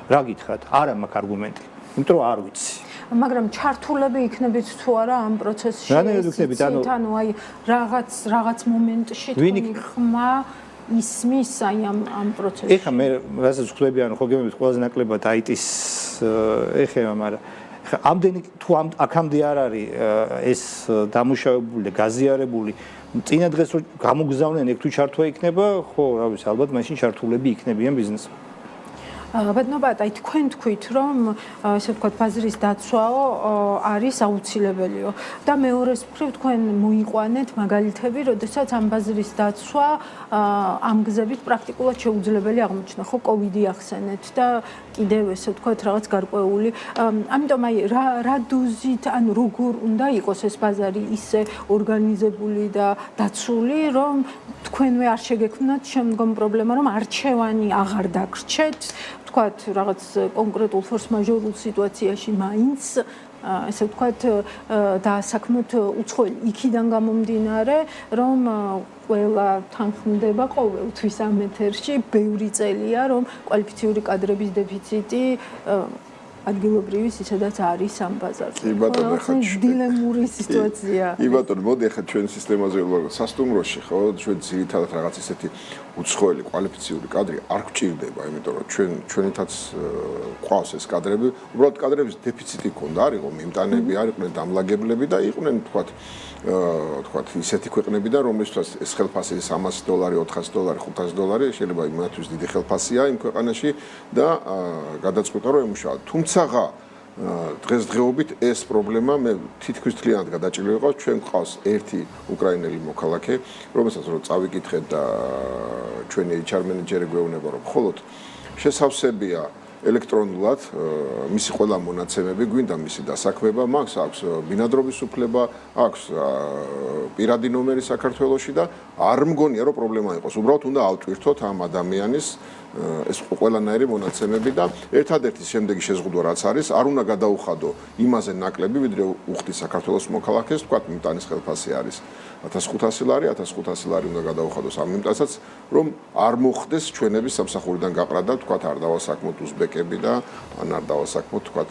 რა გითხრათ? არა მაქვს არგუმენტი. იმიტომ რომ არ ვიცი. მაგრამ ჩართულები იქნებით თუ არა ამ პროცესში? რანაირად ვიქნებით? ანუ აი რაღაც მომენტში თქვენი ხმა ისმის აი ამ პროცესში. ეხა მე რასაც ვხვდები, ანუ ხო გემებით ყველაზე ნაკლებად IT-ს ეხება, მაგრამ ეხა ამდენი თუ აქამდე არ არის ეს დამუშავებული და გაზიარებული წინა დღეს რომ გამოგზავნენ ეგ თუ ჩართვა იქნება, ხო, რა ვიცი, ალბათ მაშინ ჩართულები იქნებიან ბიზნესში. ბატონობა, აი თქვენ თქვით, რომ ესე ვთქვათ, ბაზრის დაცვაო არის აუცილებელიო და მეორეს მხრივ თქვენ მოიყვანეთ მაგალითები, როდესაც ამ ბაზრის დაცვა ამ გზებით პრაქტიკულად შეუძლებელი აღმოჩნდა, ხო, COVID-ი ახსენეთ და კიდევ ესე ვთქვათ, რაღაც გარკვეული. ამიტომ აი რა დოზით, ანუ როგორ უნდა იყოს ეს ბაზარი ისე ორგანიზებული და დაცული, რომ თქვენვე არ შეგექმნათ შემდგომ პრობლემა, რომ არჩევანი აღარ დაგრჩეთ. ვთქვათ, რაღაც კონკრეტულ ფორს-მაჟორულ სიტუაციაში მაინც ესე ვთქვათ, დაასაქმოთ უცხოელი იქიდან გამომდინარე, რომ ყველა თანხმდება ყოველთვის ამ ეთერში, ბევრი წელია, რომ კვალიფიციური კადრების დეფიციტი ადგილობრივის ისედაც არის ამ ბაზარზე. კი ბატონო, ხა დილემური სიტუაცია. კი ბატონო, მოდი ახლა ჩვენ სისტემაზე ველოდოთ სასტუმროში, ხო, ჩვენ ძირითადად რაღაც ისეთი უცხოელი კვალიფიციური კადრი არ გვჭირდება, იმიტომ რომ ჩვენითაც ყავს ეს კადრები, უბრალოდ კადრების დეფიციტი ქონდა, არ იყო მიმტანები, არ იყვნენ დამლაგებლები და იყვნენ თქვათ ისეთი ქვეყნებიდან, რომლისთვისაც ეს ხელფასი $300, $400, $500 შეიძლება იმათთვის დიდი ხელფასია იმ ქვეყანაში და გადაწყვეტა რომ ემუშაოთ. თუმცა დღესდღეობით ეს პრობლემა მე თითქმის მთლიანად გადაჭრილი ვიყავ, ჩვენ გვყავს ერთი უკრაინელი მოქალაქე, რომელსაც რომ წავიკითხეთ და ჩვენი HR მენეჯერი გვეუბნება, რომ მხოლოდ შესავსებია ელექტრონულად მისი ყველა მონაცემები, გვინდა მისი დასაქმება, მაქვს აქვს ბინადრობის უფლება, აქვს პირადი ნომერი საქართველოში და არ მგონია რომ პრობლემა იყოს. უბრალოდ უნდა ავტვირთოთ ამ ადამიანის ეს ყველანაირი მონაცემები და ერთადერთი შემდეგი შეზღუდვა რაც არის, არ უნდა გადაუხადო იმაზე ნაკლები, ვიდრე უხდი საქართველოს მოქალაქეს, თქვა მიმტანის ხელფასი არის 1500 ლარი, 1500 ლარი უნდა გადაუხადოს ამ მიმტანსაც, რომ არ მოხდეს ჩვენების სამსახურიდან გაყრა და თქვა არ დავასაქმოთ უზბეკები და ან არ დავასაქმოთ თქვა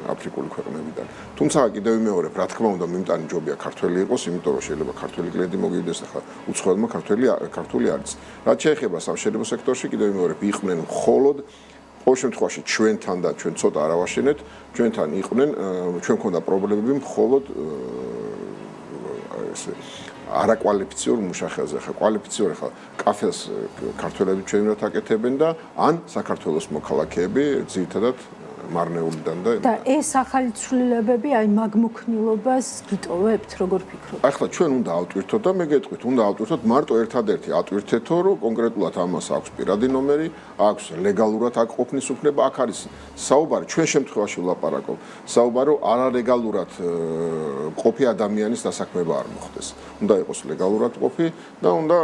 აფრიკული ქვეყნებიდან. თუმცა კიდევ ვიმეორებ, რა თქმა უნდა, მიმტანი ჯობია ქართველი იყოს, იმიტომ რომ შეიძლება ქართველი კლიენტი მოგივიდეს ახლა უცხოელმა ქართული არის. რაც შეეხება სამშენებლო სექტორში, კიდევ ვიმეორებ, იყვნენ მხოლოდ ყოველ შემთხვევაში ჩვენთან და ჩვენ ცოტა არ ავაშენეთ, ჩვენთან იყვნენ, ჩვენ ქონდა პრობლემები მხოლოდ ესე არაკვალიფიციურ მუშახელზე, ხა კვალიფიციური ხა კაფეს ქართველები ჩვენ რა აკეთებენ და ან საქართველოს მოქალაქეები ძირითადად მარნეულიდან და ეს ახალი ცვლილებები აი მაგ მოქნილობას გიტოვებთ, როგორ ფიქრობთ? ახლა ჩვენ უნდა ავტვირთოთ და მე გეტყვით, უნდა ავტვირთოთ მარტო ერთადერთი ავტვირთეთო, რომ კონკრეტულად ამას აქვს პირადი ნომერი, აქვს ლეგალურად აქ ყოფნის უფლება, აქ არის საუბარი, ჩვენ შემთხვევაში ვლაპარაკობ, საუბარი არალეგალურად ყოფი ადამიანის დასაქმება არ მოხდეს. უნდა იყოს ლეგალურად ყოფი და უნდა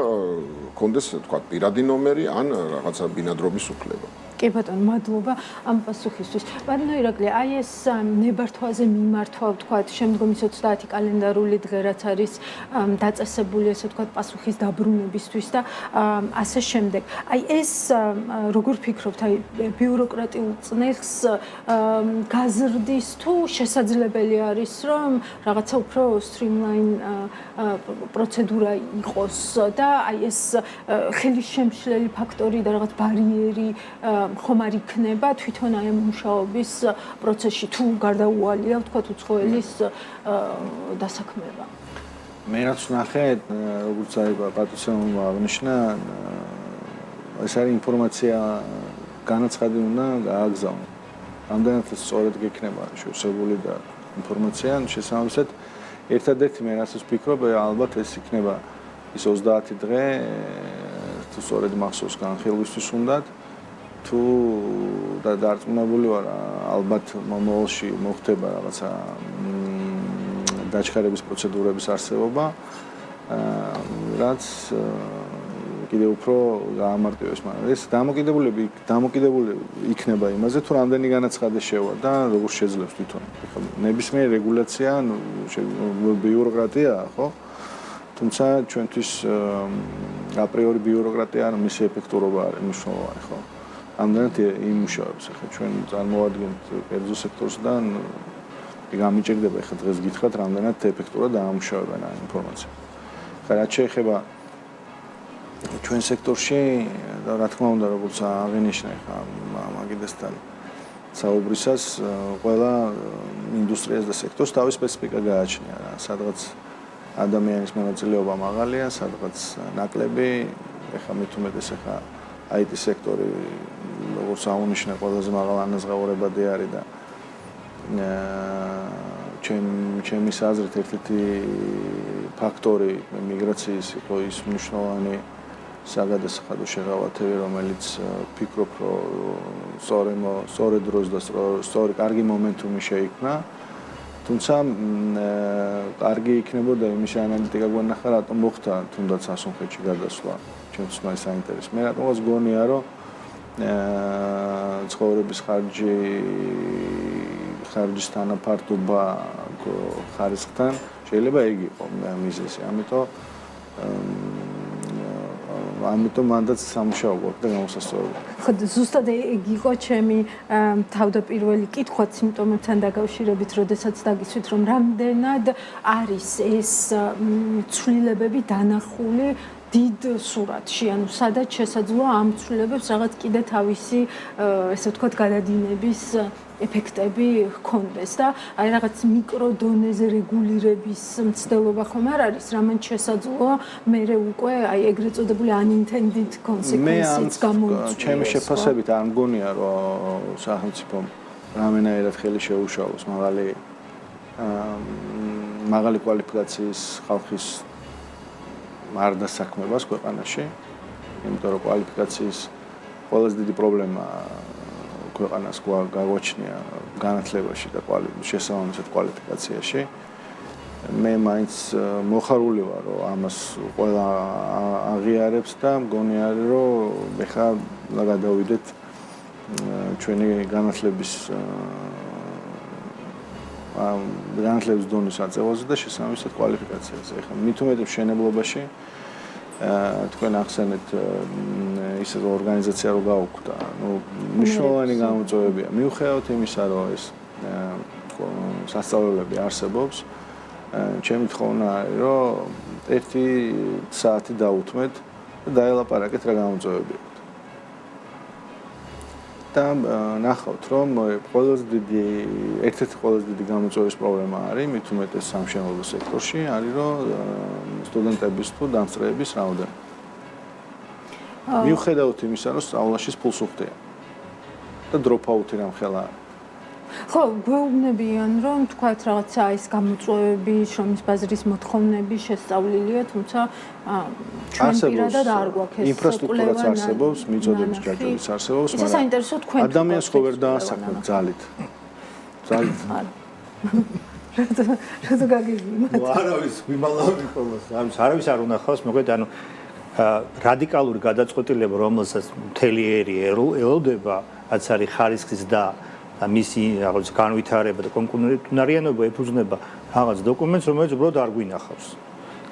კონდეს თქვა პირადი ნომერი ან რაღაცა ბინადრობის უფლება. კი ბატონო, მადლობა ამ პასუხისთვის. ბატონო ირაკლი, აი ეს ნებართვაზე მიმართვა, ვთქვათ, შემდგომი 30 კალენდარული დღე, რაც არის დაწესებული, ესე ვთქვათ, პასუხის დაბრუნებისთვის და ასე შემდეგ. აი ეს როგორ ფიქრობთ, აი ბიუროკრატიულ წნეხს გაზრდის თუ შესაძლებელი არის, რომ რაღაცა უფრო streamline პროცედურა იყოს და აი ეს ხელისშემშლელი ფაქტორი და რაღაც ბარიერი ხომ არ იქნება თვითონ აი მუშაობის პროცესში თუ გარდაუვალია ვთქვათ უცხოელის დასაქმება. მე რაც ვნახე, როგორც აი პატუსემ აღნიშნა, ეს არის ინფორმაცია განაცხადი უნდა გააგზავნო. ამდენად სწორად გექნება შევსებული და ინფორმაცია შესაბამისად ერთადერთი მე რასაც ვფიქრობ, ალბათ ეს იქნება ის 30 დღე თუ სწორედ მახსოვს განხილვისთვის უნდათ თუ და დარწმუნებული ვარ ალბათ მომავალში მოხდება რაღაცა დაჩქარების პროცედურების არსებობა რაც კიდევ უფრო გაამარტივებს, მაგრამ ეს დამოკიდებული იქნება იმაზე, თუ რამდენი განაცხადი შევა და როგორ შეძლებს თვითონ. ნებისმიერი რეგულაცია, ბიუროკრატია, ხო? თუმცა ჩვენთვის აპრიორი ბიუროკრატია, მისი ეფექტურობა არის მნიშვნელოვანი, ხო? ამდენად იმუშავებს, ახლა ჩვენ წარმოვადგენთ კერძო სექტორსთან გამიჭირდება ახლა დღეს გითხრათ, რამდენად ეფექტურად დაამუშავებენ ამ ინფორმაციას. ხა რაც შეეხება ჩვენ სექტორში და რა თქმა უნდა როგორც აღინიშნა ხა მაგიდასთან საუბრისას ყველა ინდუსტრიას და სექტორს თავის სპეციფიკა გააჩნია რა სადღაც ადამიანის მონაწილეობა მაღალია სადღაც ნაკლები ხა მით უმეტეს ხა IT სექტორი როგორც აღინიშნა ყველაზე მაღალ ანაზღაურებადი არის და ჩემის აზრით ერთ-ერთი ფაქტორი მიგრაციის იყო ის მნიშვნელოვანი საგადასახადო შეღავათები, რომელიც ფიქრობ, რომ სწორი დროს და სწორი კარგი მომენტუმი შეიქმნა. თუმცა კარგი იქნებოდა იმის ანალიტიკა გვენახა, რატომ მოხდა თუნდაც ასონხეთში გადასვლა. ჩემთვის მაინც საინტერესო. მე რატომღაც გონია, რომ ცხოვრების ხარჯის თანაფარდობა ხარისხთან შეიძლება ეგ იყო მიზეზი. ამიტომ მანდაც სამუშაო გვაქვს და გამოსასწორებელი. ხო, ზუსტად ეგ იყო ჩემი თავდაპირველი კითხვაც სიმპტომებთან დაკავშირებით, როდესაც დაგისვით, რომ რამდენად არის ეს ცვლილებები დანახული დიდ სურათში, ანუ სადაც შესაძლოა ამ ცვლილებებს რაღაც კიდე თავისი, ესე ვთქვათ, გადადინების ეფექტები ჰქონდეს და აი რაღაც მიკრო დონეზე რეგულირების მცდელობა ხომ არ არის, რამაც შესაძლოა მერე უკვე აი ეგრეთ წოდებული unintended consequences გამოიწვიოს. ჩემი შეფასებით არ მგონია, რომ სახელმწიფომ რამენაირად ხელი შეუშალოს მაღალი კვალიფიკაციის ხალხის მარდასაქმებას ქვეყანაში, იმიტომ რომ კვალიფიკაციის ყველაზე დიდი პრობლემა ქვეყანას გაგვაჩნია განათლებაში და შესაბამისად კვალიფიკაციაში. მე მაინც მოხარული ვარ, რომ ამას ყველა აღიარებს და მგონი არის, რომ ეხლა გადავიდეთ ჩვენი განათლების დონის აწევაზე და შესაბამისად კვალიფიკაციაზე. ეხლა მით უმეტეს მშენებლობაში თქვენ ახსენეთ ის ორგანიზაცია რო გაუქმდა. მნიშვნელოვანი გამოწვევებია. მიუხედავად იმისა, რომ ეს სასწავლებლები არსებობს, ჩემი თხოვნა არის, რომ 1 საათი დაუთმეთ და დაელაპარაკეთ რა გამოწვევები აქვს. და ნახავთ, რომ ერთ-ერთი ყველაზე დიდი გამოწვევის პრობლემა არის, მით უმეტეს სამშენებლო სექტორში, არის რომ სტუდენტების თუ დამსწრეების რაოდენობა. მიუხედავად იმისა, რომ სწავლაშიც ფულს უხდიან და დროპაუთი რამხელა არის. ხო, გვეუბნებიან, რომ თქვათ რაღაცა ის გამოწვევები, შრომის ბაზრის მოთხოვნები შესწავლილია, თუმცა ჩვენ პირადად არ გვაქვს ეს ინფრასტრუქტურაც არსებობს, მიწოდების ჯაჭვიც არსებობს, მაგრამ ეს საინტერესო თქვენ ადამიანს ხო ვერ დაასაქმებთ ძალით. რატო გაგიგიმათ? არავის მიმალავი ხოლოს. არავის არ უნახავს, მოკლედ ანუ რადიკალური გადაწყვეტილება, რომელსაც მთელი ერი ელოდება, რაც არის ხარისხის და მისი რაღაც განვითარება და კონკურენტუნარიანობა ეფუძნება რაღაც დოკუმენტს, რომელიც უბრალოდ არ გვინახავს.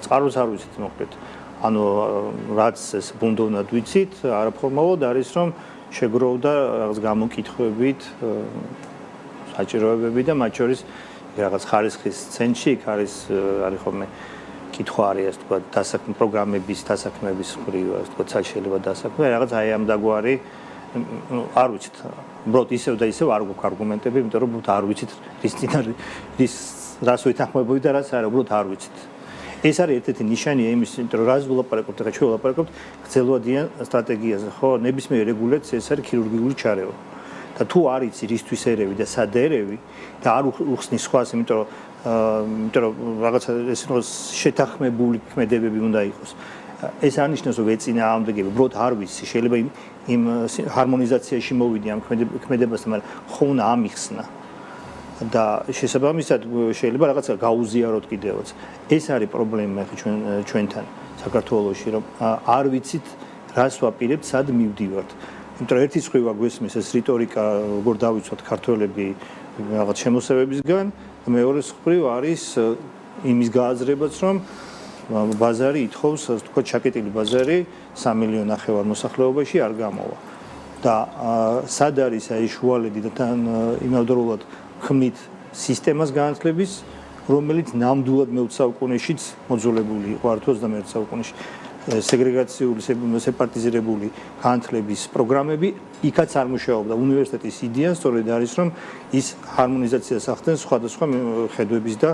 წყაროს არ ვიცით მოკლედ. ანუ რაც ეს ბუნდოვნად ვიცით, არაფორმალურად არის რომ შეგროვდა რაღაც გამოკითხვებით საჭიროებები და მათ შორის რაღაც ხარისხის ცენტრში იქ არის ხოლმე კითხვა არის ასე თქვა დასაქმების პროგრამების დასაქმების მხრივ ასე თქვა შეიძლება დასაქმება რაღაც აი ამ დაგვარი არ ვიცით უბრალოდ ისევ და ისევ არ გვაქვს არგუმენტები იმიტომ რომ არ ვიცით რის რას ვეთანხმებოდი და რას არა უბრალოდ არ ვიცით ეს არის ერთ-ერთი ნიშანია იმის რომ რას ვილაპარაკობთ ახლა ჩვენ ვილაპარაკობთ გრძელვადიან სტრატეგიაზე ხო ნებისმიერ რეგულაციას ეს არის ქირურგიული ჩარევა და თუ არ იცი რისთვის ერევი და სად ერევი და არ უხსნის სხვას იმიტომ რომ რაღაცა ეს ნუ შეთანხმებული ქმედებები უნდა იყოს ეს არნიშნავს რომ ეწინააღმდეგები უბრალოდ არ ვიცი შეიძლება იმ ჰარმონიზაციაში მოვიდი ამ ქმედებასთან მაგრამ ხო უნდა ამიხსნა და შესაბამისად შეიძლება რაღაცა გაუზიაროთ კიდევაც ეს არის პრობლემა ჩვენთან საქართველოში რომ არ ვიცით რას ვაპირებთ, სად მივდივართ. იმიტომ რომ ერთი სხვავა გვესმის ეს რიტორიკა, როგორ დავიცვათ ქართველები რაღაც შემოსევებისგან, მეორე სხვავა არის იმის გააზრებაც, რომ ბაზარი ითხოვს, ასე ვთქვათ, ჩაკეტილი ბაზარი 3,5 მილიონი მოსახლეობაში არ გამოვა. და სად არის აი შუალედი და თან იმავდროულად ხმით სისტემას განათლების, რომელიც ნამდვილად მე-20 საუკუნეშიც მოძველებული იყო, არ თუ 21 საუკუნეში. სეგრეგაციული, სეპარტიზირებული განათლების პროგრამები იქაც არ მუშაობდა. უნივერსიტეტის იდეა სწორედ არის, რომ ის ჰარმონიზაციას ახდენს სხვადასხვა ხედვების და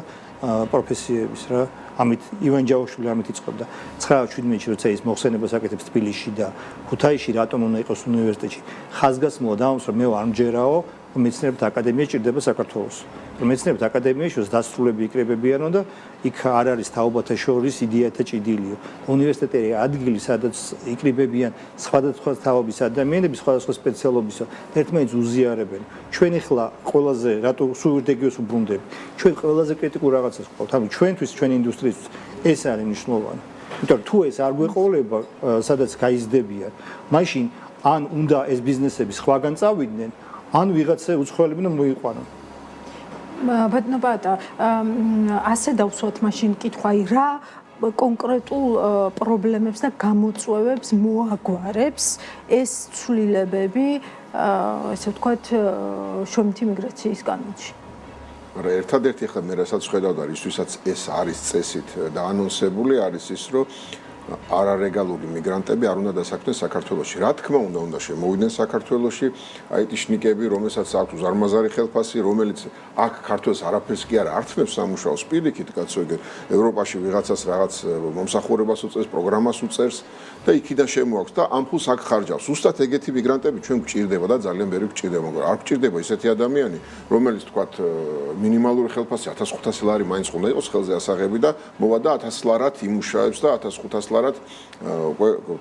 პროფესიების რა. ამით ივან ჯავახიშვილი ამით იწყებდა. 9-17-ში როცა ის მოხსენებას აკეთებს თბილისში და ქუთაისში რატომ უნდა იყოს უნივერსიტეტში. ხაზგასმოა დავამსრო მე არ მჯერაო, მეცნიერებთა აკადემია ჭირდება საქართველოს. მეცნიერებთა აკადემიაში დასრულები იკრებებიანო და იქ არ არის თაობათა შორის იდეათა ჭიდილიო. უნივერსიტეტი ადგილი, სადაც იკრიბებიან სხვადასხვა თაობის ადამიანები, სხვადასხვა სპეციალობისა და ერთმანეთს უზიარებენ. ჩვენ ახლა ყველაზე რატო სულ რეგიონს უბრუნდები? ჩვენ ყველაზე კრიტიკულ რაღაცას ვყავთ. ანუ ჩვენთვის, ჩვენი ინდუსტრიისთვის ეს არის მნიშვნელოვანი. იმიტომ რომ თუ ეს არ გვეყოლება, სადაც გაიზრდებიან, მაშინ ან უნდა ეს ბიზნესები სხვაგან წავიდნენ, ან ვიღაცა უცხოელები და მოიყვანონ. ბატონო ბატა, ასე დავსვათ მაშინ კითხვა, რა კონკრეტულ პრობლემებს და გამოწვევებს მოაგვარებს ეს ცვლილებები, ესე ვთქვათ, შრომითი მიგრაციის კანონში? არა, ერთადერთი ახლა მე რასაც ხედავ და ისვისაც ეს არის წესით და ანონსებული არის ის, რომ არარეგულარული მიგრანტები არ უნდა დასაქმდნენ საქართველოში. რა თქმა უნდა შემოვიდნენ საქართველოში აიტიშნიკები, რომელსაც აქვს უზარმაზარი ხელფასი, რომელიც აქ ქართველს არაფერს კი არ ართმევს სამუშაოს პირიქით, კაცო, ეგ ევროპაში ვიღაცას რაღაც მომსახურებას უწევს, პროგრამას უწევს და იქიდან შემოაქვს და ამ ფულს აქ ხარჯავს. ზუსტად ეგეთი მიგრანტები ჩვენ გვჭირდება და ძალიან ბევრი გვჭირდება, მაგრამ არ გვჭირდება ისეთი ადამიანი, რომელიც თქვათ მინიმალური ხელფასი 1500 ლარი მაინც უნდა იყოს ხელზე ასაღები და მოვა და 1000 ლარად იმუშაებს და 1500 ლარად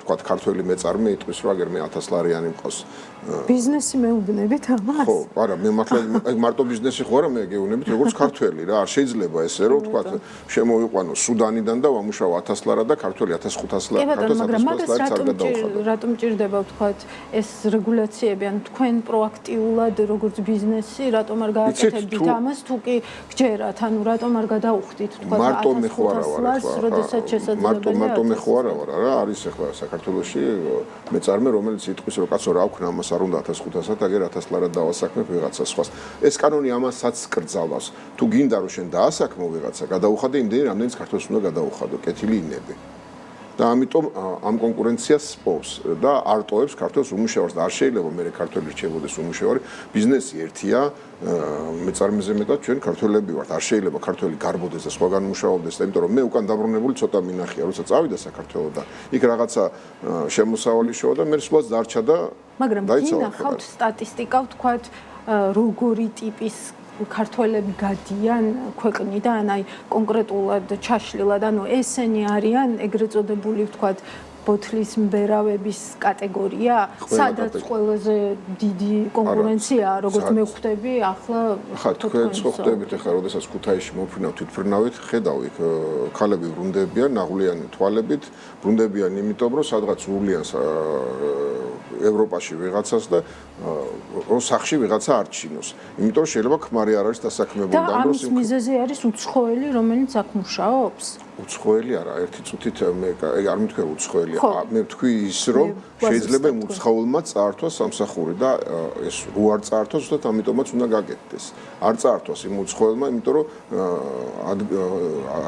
თქვათ ქართველი მეწარმე იტყვის რომ აგერ მე 1000 ლარიანი მყავს. ბიზნესი მეუბნებით ამას? ხო, არა, მე მართლა მარტო ბიზნესი ხო არა, მე გეუბნებით როგორც ქართველი რა, არ შეიძლება ესე რომ თქვათ შემოვიყვანო სუდანიდან და ვამუშაო 1000 ლარად და ქართველი 1500 ლარად, ქართველს 1500 ლარად არ გადაუხადა. რატომ ჭირდება თქვათ ეს რეგულაციები, ან თქვენ პროაქტიულად როგორც ბიზნესი რატომ არ გააკეთებდით ამას, თუ კი გჯერათ, ანუ რატომ არ გადაუხდით თქვათ 1500 ლარს, როდესაც შესაძლებელია? მარტო მე ხო არა ვარ რა, არის ახლა საქართველოში მეწარმე, რომელიც იტყვის რომ კაცო რა ვქნა ამას არ უნდა 1500-ად, აგერ 1000 ლარად დავასაქმებ ვიღაცა სხვას. ეს კანონი ამასაც კრძალავს. თუ გინდა რომ შენ დაასაქმო ვიღაცა, გადაუხადე იმდენი, რამდენიც ქართველს უნდა გადაუხადო, კეთილი ინები. და ამიტომ ამ კონკურენციას სპობს და არ ტოვებს ქართველს უმუშევარს და არ შეიძლება მე ქართველი რჩებოდეს უმუშევარი. ბიზნესი ერთია, მეწარმეზე მეტად ჩვენ ქართველები ვართ. არ შეიძლება ქართველი გარბოდეს და სხვაგან მუშაობდეს და იმიტომ რომ მე უკან დაბრუნებული ცოტა მინახია, როცა წავიდა საქართველოდან. იქ რაღაცა შემოსავალი შევა და მე სულაც დარჩა და მაგრამ გინახავთ სტატისტიკა, ვთქვათ, როგორი ტიპის ქართველები გადიან ქვეყნიდან, აი კონკრეტულად ჩაშლილად, ანუ ესენი არიან ეგრეთ წოდებული, ვთქვათ, ბოთლის მბერავების კატეგორია, სადაც ყველაზე დიდი კონკურენციაა, როგორც მე ხვდები, ახლა თქვენ ხვდებით ახლა, როდესაც ქუთაისში მოფრინავ თვითმფრინავით, ხედავ იქ ქალები ვრუნდებიან, ნაღვლიანი თვალებით, ვრუნდებიან იმიტომ, რომ სადღაც უვლიან ევროპაში ვიღაცას და რომ სახში ვიღაცა არ ჩინოს. იმიტომ რომ შეიძლება ქმარი არ არის დასაქმებული და ამის მიზეზი არის უცხოელი, რომელიც აქ მუშაობს? უცხოელი არა, ერთი წუთით მე არ მითქვი უცხოელი, მე ვთქვი ის, რომ შეიძლება იმ უცხოელმა წაართვას სამსახური და ეს რო არ წაართვას, უბრალოდ ამიტომაც უნდა გაკეთდეს. არ წაართვას იმ უცხოელმა, იმიტომ რომ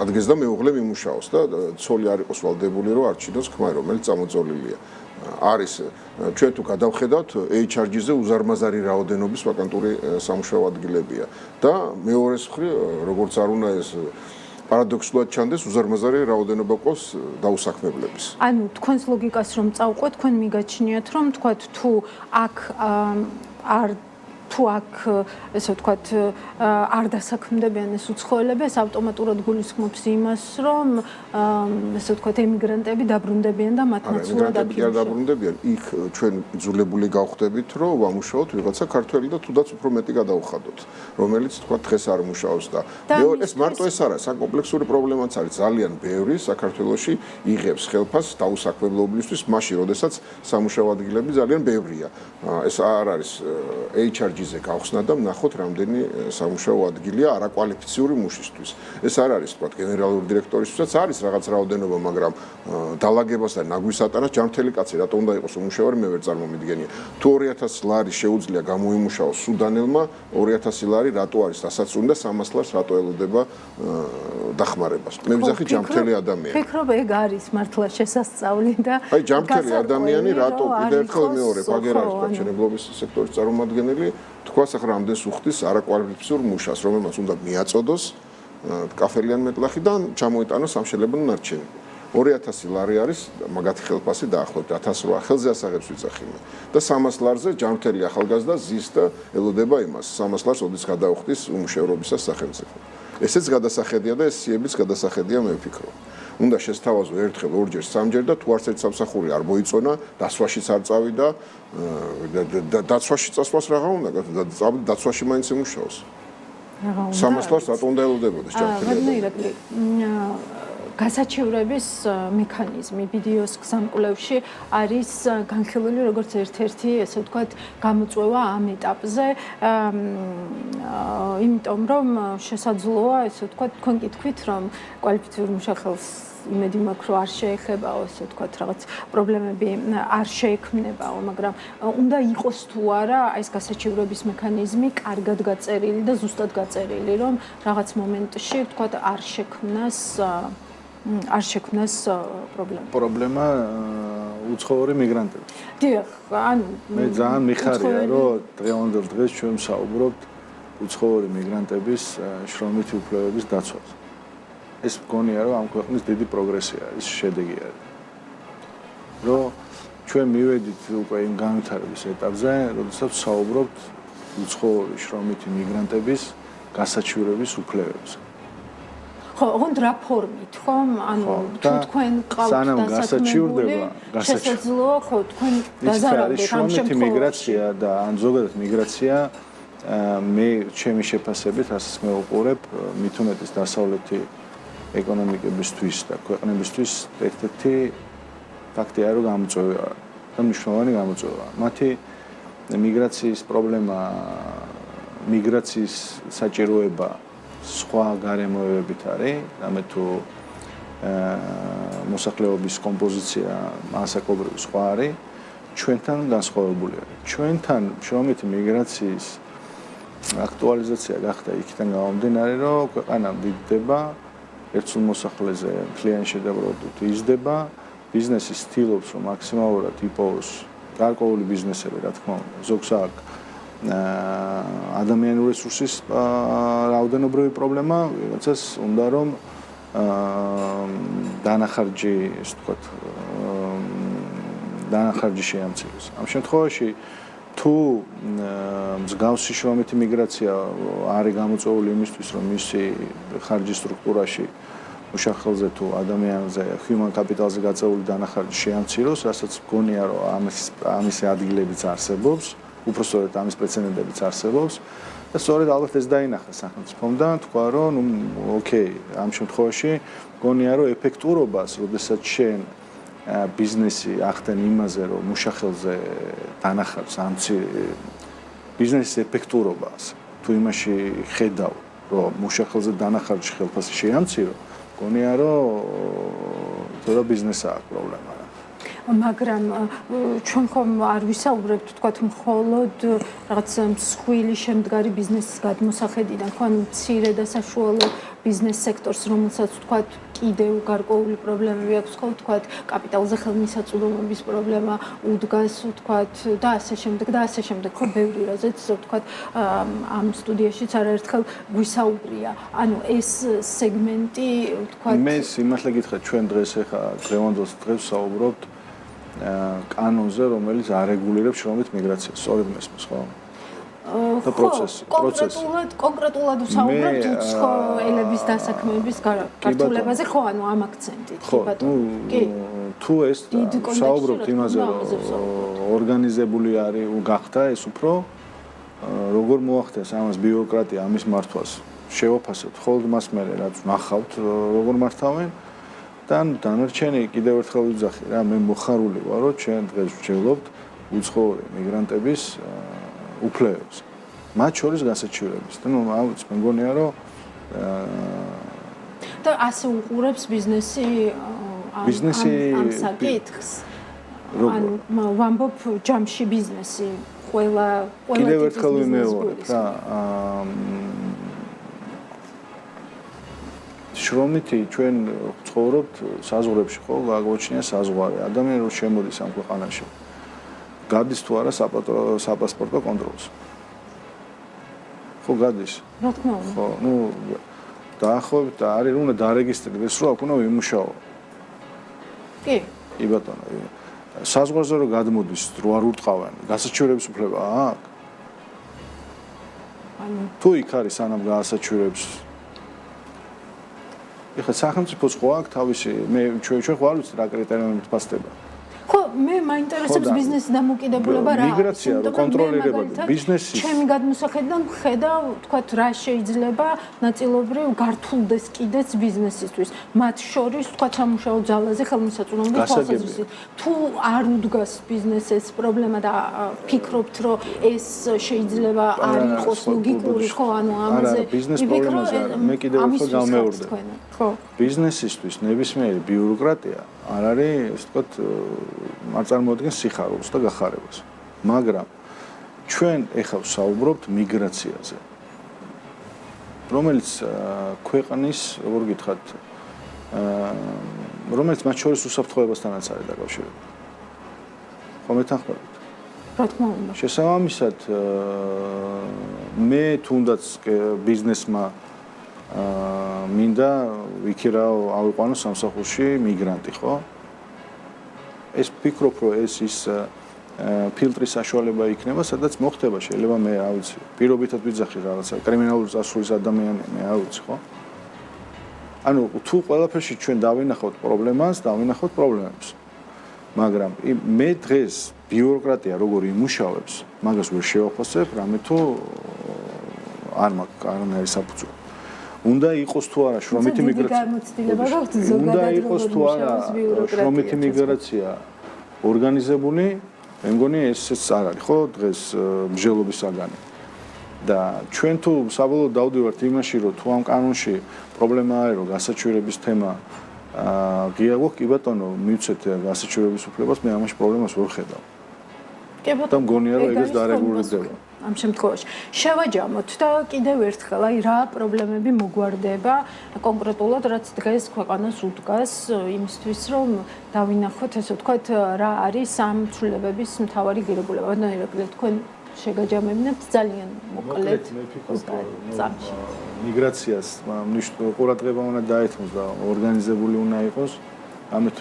ადგეს და მეუღლე მიმუშაოს და ცოლი არ იყოს ვალდებული, რომ არ ჩინოს ქმარი, რომელიც წამოწოლილია. არის ჩვენ თუ გადავხედავთ HRG-ზე უზარმაზარი რაოდენობის ვაკანტური სამუშაო ადგილებია და მეორეს მხრივ როგორც არ უნდა ეს პარადოქსულად ჩანდეს, უზარმაზარი რაოდენობა ყავს დაუსაქმებლების. ანუ თქვენს ლოგიკას რომ წავყვეთ, თქვენ მიგაჩნიათ, რომ თქვათ თუ აქ არ თუ აქ ესე ვთქვათ არ დასაქმდებიან ეს უცხოელები, ეს ავტომატურად გულისხმობს იმას, რომ ესე ვთქვათ ემიგრანტები დაბრუნდებიან და მათ ნაცვლად აქ არ დაბრუნდებიან. იქ ჩვენ იძულებული გავხდებით, რომ ვამუშაოთ ვიღაცა ქართველი და თუდაც უფრო მეტი გადავხადოთ, რომელიც თქვა დღეს არ მუშაობს და ეს მარტო ეს არა, საკომპლექსური პრობლემაც არის ძალიან ბევრი საქართველოში იღებს ხელფასს დაუსაქმებლობისთვის მაშინ, როდესაც სამუშაო ადგილები ძალიან ბევრია. ეს არ არის HRG-ზე გავხსნა და ვნახოთ რამდენი სამუშაო ადგილია არაკვალიფიციური მუშისთვის. ეს არ არის თქვა გენერალური დირექტორისთვისაც არის რაღაც რაოდენობა, მაგრამ დალაგებას და ნაგვის ატარას ჯანმრთელი კაცი რატო უნდა იყოს უმუშევარი, მე ვერ წარმომიდგენია. თუ 2000 ლარი შეუძლია გამოიმუშაოს სუდანელმა, 2000 ლარი რატო არის დასაცული და 300 ლარს რატო ელოდება დახმარებას. მე ვიზახი ჯანმრთელი ადამიანი. ფიქრობ ეგ არის მართლა შესასწავლი და აი ჯანმრთელი ადამიანი რატო კიდევ ერთხელ მეორე ბაგერ არის მშენებლობის სექტორის წარმომადგენელი თქვას ახლა რამდენს უხდის არაკვალიფიციურ მუშას, რომელმაც უნდა მიაწოდოს კაფელიან მეტლახიდან ჩამოიტანოს სამშენებლო ნარჩენი. 2000 ლარი არის მაგათი ხელფასი დაახლოებით 1800 ხელზე ასაღებს ვიძახი მე და 300 ლარზე ჯანმრთელი ახალგაზრდა ზის და ელოდება იმას 300 ლარს ოდის გადაუხდის უმუშევრობისას სახელმწიფო. ესეც გადასახედია და ეს სიებიც გადასახედია მე ვფიქრობ. უნდა შესთავაზო ერთხელ, ორჯერ, სამჯერ და თუ არც ერთ სამსახური არ მოიწონა, დასვაშიც არ წავიდა და დაცვაში წასვლას რა უნდა დაცვაში მაინც იმუშაოს. 300 ლარს რატო უნდა ელოდებოდეს ჯანმრთელი? გასაჩივრების მექანიზმი BDO-ს გზამკვლევში არის განხილული როგორც ერთ-ერთი, ესე ვთქვათ, გამოწვევა ამ ეტაპზე, იმიტომ რომ შესაძლოა, ესე ვთქვათ, თქვენ კითხვით, რომ კვალიფიციური მუშახელს იმედი მაქვს, რომ არ შეეხებაო, ესე ვთქვათ, რაღაც პრობლემები არ შეექმნებაო, მაგრამ უნდა იყოს თუ არა ეს გასაჩივრების მექანიზმი კარგად გაწერილი და ზუსტად გაწერილი, რომ რაღაც მომენტში, ვთქვათ, არ შექმნას პრობლემა უცხოური მიგრანტები. დიახ, ანუ მე ძალიან მიხარია, რომ დღევანდელ დღეს ჩვენ საუბრობთ უცხოური მიგრანტების შრომითი უფლებების დაცვაზე. ეს მგონია, რომ ამ ქვეყნის დიდი პროგრესი არის, შედეგი არის. რომ ჩვენ მივედით უკვე იმ განვითარების ეტაპზე, როდესაც საუბრობთ უცხოური შრომითი მიგრანტების გასაჩივრების უფლებებზე. ხო, ოღონდ რა ფორმით, ხომ? ანუ თუ თქვენ ყავთ დასაქმებული, შესაძლოა, ხო, თქვენ დაზარავდეთ ამ შემთხვევაში. მიგრაცია და ან ზოგადად მიგრაცია მე ჩემი შეფასებით ასაც მე ვუყურებ მithumetis დასავლეთი ეკონომიკებისთვის და ქვეყნებისთვის ერთ-ერთი ფაქტია, რომ გამოწვევა და მნიშვნელოვანი გამოწვევა. მათი მიგრაციის პრობლემა, მიგრაციის საჭიროება სხვა გარემოებებით არის, რამე თუ მოსახლეობის კომპოზიცია მასაკობრივი სხვა არის, ჩვენთან განსხვავებული არის. ჩვენთან შრომითი მიგრაციის აქტუალიზაცია გახდა იქიდან გამომდინარე, რომ ქვეყანა დიდდება, ერთსულ მოსახლეზე მთლიანი შედარებით იზრდება, ბიზნესი ცდილობს, რომ მაქსიმალურად იპოვოს გარკვეული ბიზნესები, რა თქმა უნდა, ზოგს აქვს ადამიანური რესურსის რაოდენობრივი პრობლემა, ვიღაცას უნდა რომ დანახარჯი, ასე ვთქვათ, დანახარჯი შეამციროს. ამ შემთხვევაში თუ მსგავსი შრომითი მიგრაცია არის გამოწვეული იმისთვის, რომ მისი ხარჯის სტრუქტურაში მუშახელზე თუ ადამიანზე, human capital-ზე გაწეული დანახარჯი შეამციროს, რასაც მგონია, რომ ამის ადგილებიც არსებობს, უпростоრად ამის პრეცედენტებიც არსებობს და სწორედ ალბათ ეს დაინახა სახელმწიფომ და თქვა, რომ ოკეი, ამ შემთხვევაში მგონია, რომ ეფექტურობას, როდესაც შენ ბიზნესი ახდენ იმაზე, რომ მუშახელზე დანახარჯს ამცირე ბიზნესის ეფექტურობას, თუ იმაში ხედავ, რომ მუშახელზე დანახარჯი ხელფასი შეამცირო, მგონია, რომ ბიზნესა აქვს პრობლემა. მაგრამ ჩვენ ხომ არ ვისაუბრებთ, თქვათ, მხოლოდ რაღაც მსხვილი შემდგარი ბიზნესის გადმოსახედიდან, ხო, ანუ მცირე და საშუალო ბიზნეს სექტორს, რომელსაც თქვათ, კიდევ გარკვეული პრობლემები აქვს, ხო, თქვათ, კაპიტალზე ხელმისაწვდომობის პრობლემა უდგას, თქვათ, და ასე შემდეგ და ასე შემდეგ, ხო, ბევრი რაზეც, თქვათ, ამ სტუდიაშიც არაერთხელ გვისაუბრია. ანუ ეს სეგმენტი, თქვათ, მე სიმართლე გითხრათ, ჩვენ დღეს ახლა დღევანდელ დღეს საუბრობთ კანონზე, რომელიც არეგულირებს შრომით მიგრაციას, სწორედ მესმის, ხო? და პროცესი. კონკრეტულად ვსაუბრობთ უცხო ენების დასაქმების გართულებაზე, ხო, ანუ ამ აქცენტით, კი ბატონო. თუ ეს ვსაუბრობთ იმაზე, რომ ორგანიზებული არის გახდა ეს უფრო როგორ მოახდენს ამას ბიუროკრატია ამის მართვას შევაფასებთ ხოლმე მას მე რაც ნახავთ როგორ მართავენ და დანარჩენი კიდევ ერთხელ ვიძახი რა მე მოხარული ვარ რომ ჩვენ დღეს ვჩევლობთ უცხოური მიგრანტების უფლებებს მათ შორის გასაჩივრების და ნუ აუც მე მგონია რომ და ასე უყურებს ბიზნესი ამ საკითხს ანუ ვამბობ ჯამში ბიზნესი ყველა კიდევ ერთხელ ვიმეორებ რა შრომითი ჩვენ ცხოვრობთ საზღვრებში ხო გაგვაჩნია საზღვარი ადამიანი რომ შემოდის ამ ქვეყანაში გადის თუ არა საპასპორტო კონტროლს ხო გადის რა თქმა უნდა ხო ნუ დაახლოებით და არის რომ უნდა დარეგისტრირდეს რომ აქ უნდა ვიმუშაო კი კი ბატონო საზღვარზე რომ გადმოდის რო არ ურტყავენ გასაჩივრების უფლება აქვს ანუ თუ იქ არის სანამ გაასაჩივრებს ეხლა სახელმწიფოს ხო აქვს თავისი მე ჩვენ ხარ ვიცი რა კრიტერიუმით ფასდება ხო მე მაინტერესებს ბიზნესის დამოკიდებულება რა მიგრაცია რო კონტროლირება ბიზნესის ჩემი გადმოსახედიდან ხედავ თქვათ რა შეიძლება ნაწილობრივ გართულდეს კიდეც ბიზნესისთვის მათ შორის თქვათ სამუშაო ძალაზე ხელმისაწვდომი თვალსაზრისით თუ არ უდგას ბიზნესის პრობლემა და ფიქრობთ რომ ეს შეიძლება არ იყოს ლოგიკური ხო ანუ ამაზე ბიზნეს პრობლემაზე მე კიდევ უფრო გამეორდე ხო ბიზნესისთვის ნებისმიერი ბიუროკრატია არ არის ასე ვთქვათ წარმოადგენს სიხარულს და გახარებას მაგრამ ჩვენ ეხლა ვსაუბრობთ მიგრაციაზე რომელიც ქვეყნის როგორ გითხრათ რომელიც მათ შორის უსაფრთხოებასთანაც არის დაკავშირებული ხო მეთანხმებით რა თქმა უნდა შესაბამისად მე თუნდაც ბიზნესმა მინდა იქი რა ავიყვანო სამსახურში მიგრანტი ხო ეს ფიქრობ რომ ეს ის ფილტრის საშუალება იქნება სადაც მოხდება შეიძლება მე რა ვიცი პირობითად ვიძახი რაღაცა კრიმინალური წასulis ადამიანი მე რა ვიცი ხო ანუ თუ ყველაფერში ჩვენ დავინახავთ პრობლემებს მაგრამ მე დღეს ბიუროკრატია როგორ იმუშავებს მაგას ვერ შევაფასებ რამე თუ არ მაქვს არანაირი საფუძველი უნდა იყოს თუ არა შრომითი მიგრაცია უნდა იყოს თუ არა შრომითი მიგრაცია ორგანიზებული მე მგონი ესეც არ არის ხო დღეს მსჯელობის საგანი და ჩვენ თუ საბოლოოდ დავდივართ იმაში რომ თუ ამ კანონში პრობლემა არის რომ გასაჩივრების თემა ღია გვაქვს კი ბატონო მივცეთ გასაჩივრების უფლებას მე ამაში პრობლემას ვერ ხედავ კი ბატონო მგონია რომ ეგეც დარეგულირდება ამ შემთხვევაში შევაჯამოთ და კიდევ ერთხელ აი რა პრობლემები მოგვარდება კონკრეტულად რაც დღეს ქვეყანას უდგას იმისთვის რომ დავინახოთ ესე ვთქვათ რა არის ამ ცვლილებების მთავარი ღირებულება და ირაკლი თქვენ შეგაჯამებინებთ ძალიან მოკლედ მე ვფიქრობ მიგრაციას ყურადღება უნდა დაეთმოს და ორგანიზებული უნდა იყოს ამით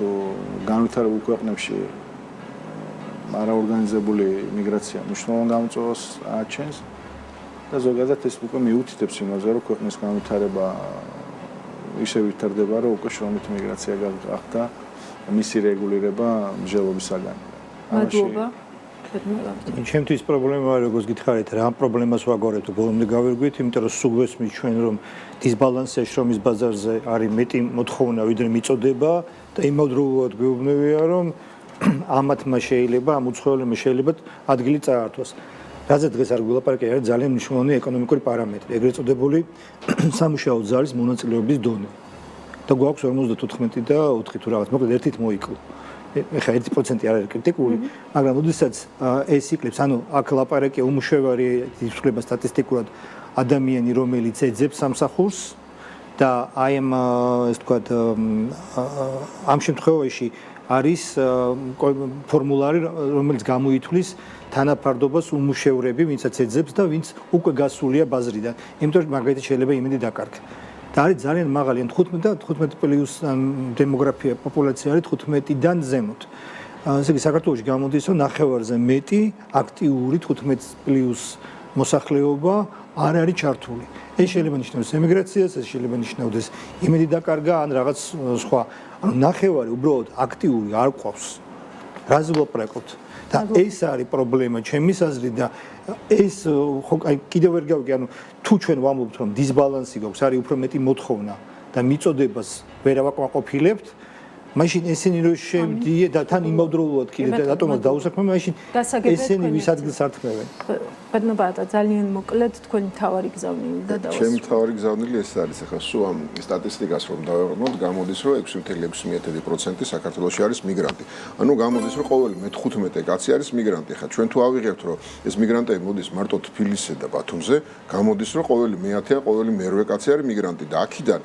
განვითარებულ ქვეყნებში არაორგანიზებული მიგრაცია მნიშვნელოვან გამოწვევას აჩენს და ზოგადად ეს უკვე მიუთითებს იმაზე რომ ქვეყნის განვითარება ისე ვითარდება რომ უკვე შრომითი მიგრაცია გახდა მისი რეგულირება მსჯელობის საგანი. მადლობა. ჩემთვის პრობლემა არის როგორც გითხარით რა პრობლემას ვაგორებთ ბოლომდე გავირგვით იმიტომ რომ სუგვესმის ჩვენ რომ დისბალანსია შრომის ბაზარზე არის მეტი მოთხოვნა ვიდრე მიწოდება და იმავდროულად გვეუბნებია რომ ამათმა შეიძლება ამ უცხოელებმა შეიძლება ადგილი წაართვას. რაზე დღეს არ გულაპარაკია არის ძალიან მნიშვნელოვანი ეკონომიკური პარამეტრი, ეგრეთ წოდებული სამუშაო ძალის მონაწილეობის დონე. და გვაქვს 54 და 4 თუ რაღაც, მოკლედ ერთით მოიკლო. ეხლა 1% არ არის კრიტიკული, მაგრამ ოდესაც ეს იკლებს, ანუ აქ ლაპარაკია უმუშევარი ითვლება სტატისტიკურად ადამიანი, რომელიც ეძებს სამსახურს და აი ეს თქვათ ამ შემთხვევაში არის ფორმულარი, რომელიც გამოითვლის თანაფარდობას უმუშევრები, ვინცაც ეძებს და ვინც უკვე გასულია ბაზრიდან. იმიტომ რომ მაგალითად შეიძლება იმედი დაკარგა. და არის ძალიან მაღალი, 15 და 15 პლუს დემოგრაფია პოპულაცია არის 15-დან ზემოთ. ესე იგი საქართველოში გამოდის რომ ნახევარზე მეტი აქტიური 15 პლუს მოსახლეობა არ არის ჩართული. ეს შეიძლება ნიშნავს ემიგრაციას, ეს შეიძლება ნიშნავდეს იმედი დაკარგა ან რაღაც სხვა. ანუ ნახევარი უბრალოდ აქტიური არ ყავს. რაზე ვლაპარაკობთ? და ეს არის პრობლემა ჩემის აზრით და ეს ხო აი კიდევ ვერ გავიგე, ანუ თუ ჩვენ ვამბობთ რომ დისბალანსი გვაქვს, არის უფრო მეტი მოთხოვნა და მიწოდებას ვერ ავაკმაყოფილებთ, მაშინ ესენი რო შევდიე და თან იმავდროულად კიდე და რატომაც დაუსაქმე, მაშინ ესენი ვის ადგილს ართმევენ. ბატონო, ძალიან მოკლედ თქვენი თავარი გზავნილი და დავასრულოთ. ჩემი თავარი გზავნილი ეს არის, ახლა სულ ამ სტატისტიკას რომ დავეყრდნოთ, გამოდის რომ 6.6% საქართველოში არის მიგრანტი. ანუ გამოდის რომ ყოველი მე-15 კაცი არის მიგრანტი. ახლა ჩვენ თუ ავიღებთ რომ ეს მიგრანტები მოდის მარტო თბილისზე და ბათუმზე, გამოდის რომ ყოველი მე-10, ყოველი მე-8 კაცი არის მიგრანტი და აქედან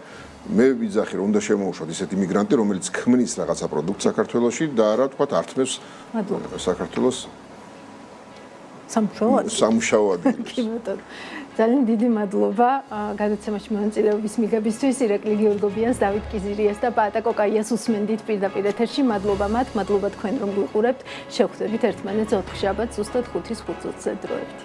მე ვიძახი რომ უნდა შემოუშვათ ისეთი მიგრანტი, რომელიც ქმნის რაღაცა პროდუქტს საქართველოში და რა თქვა ართმევს საქართველოს სამუშაო ადგილებს. კი ბატონო. ძალიან დიდი მადლობა გადაცემაში მონაწილეობის მიღებისთვის. ირაკლი გიორგობიანს, დავით კიზირიას და პაატა კოკაიას უსმენდით პირდაპირ ეთერში. მადლობა მათ, მადლობა თქვენ რომ გვიყურებთ. შევხვდებით ერთმანეთს ოთხშაბათს ზუსტად 5:05-ზე დროებით.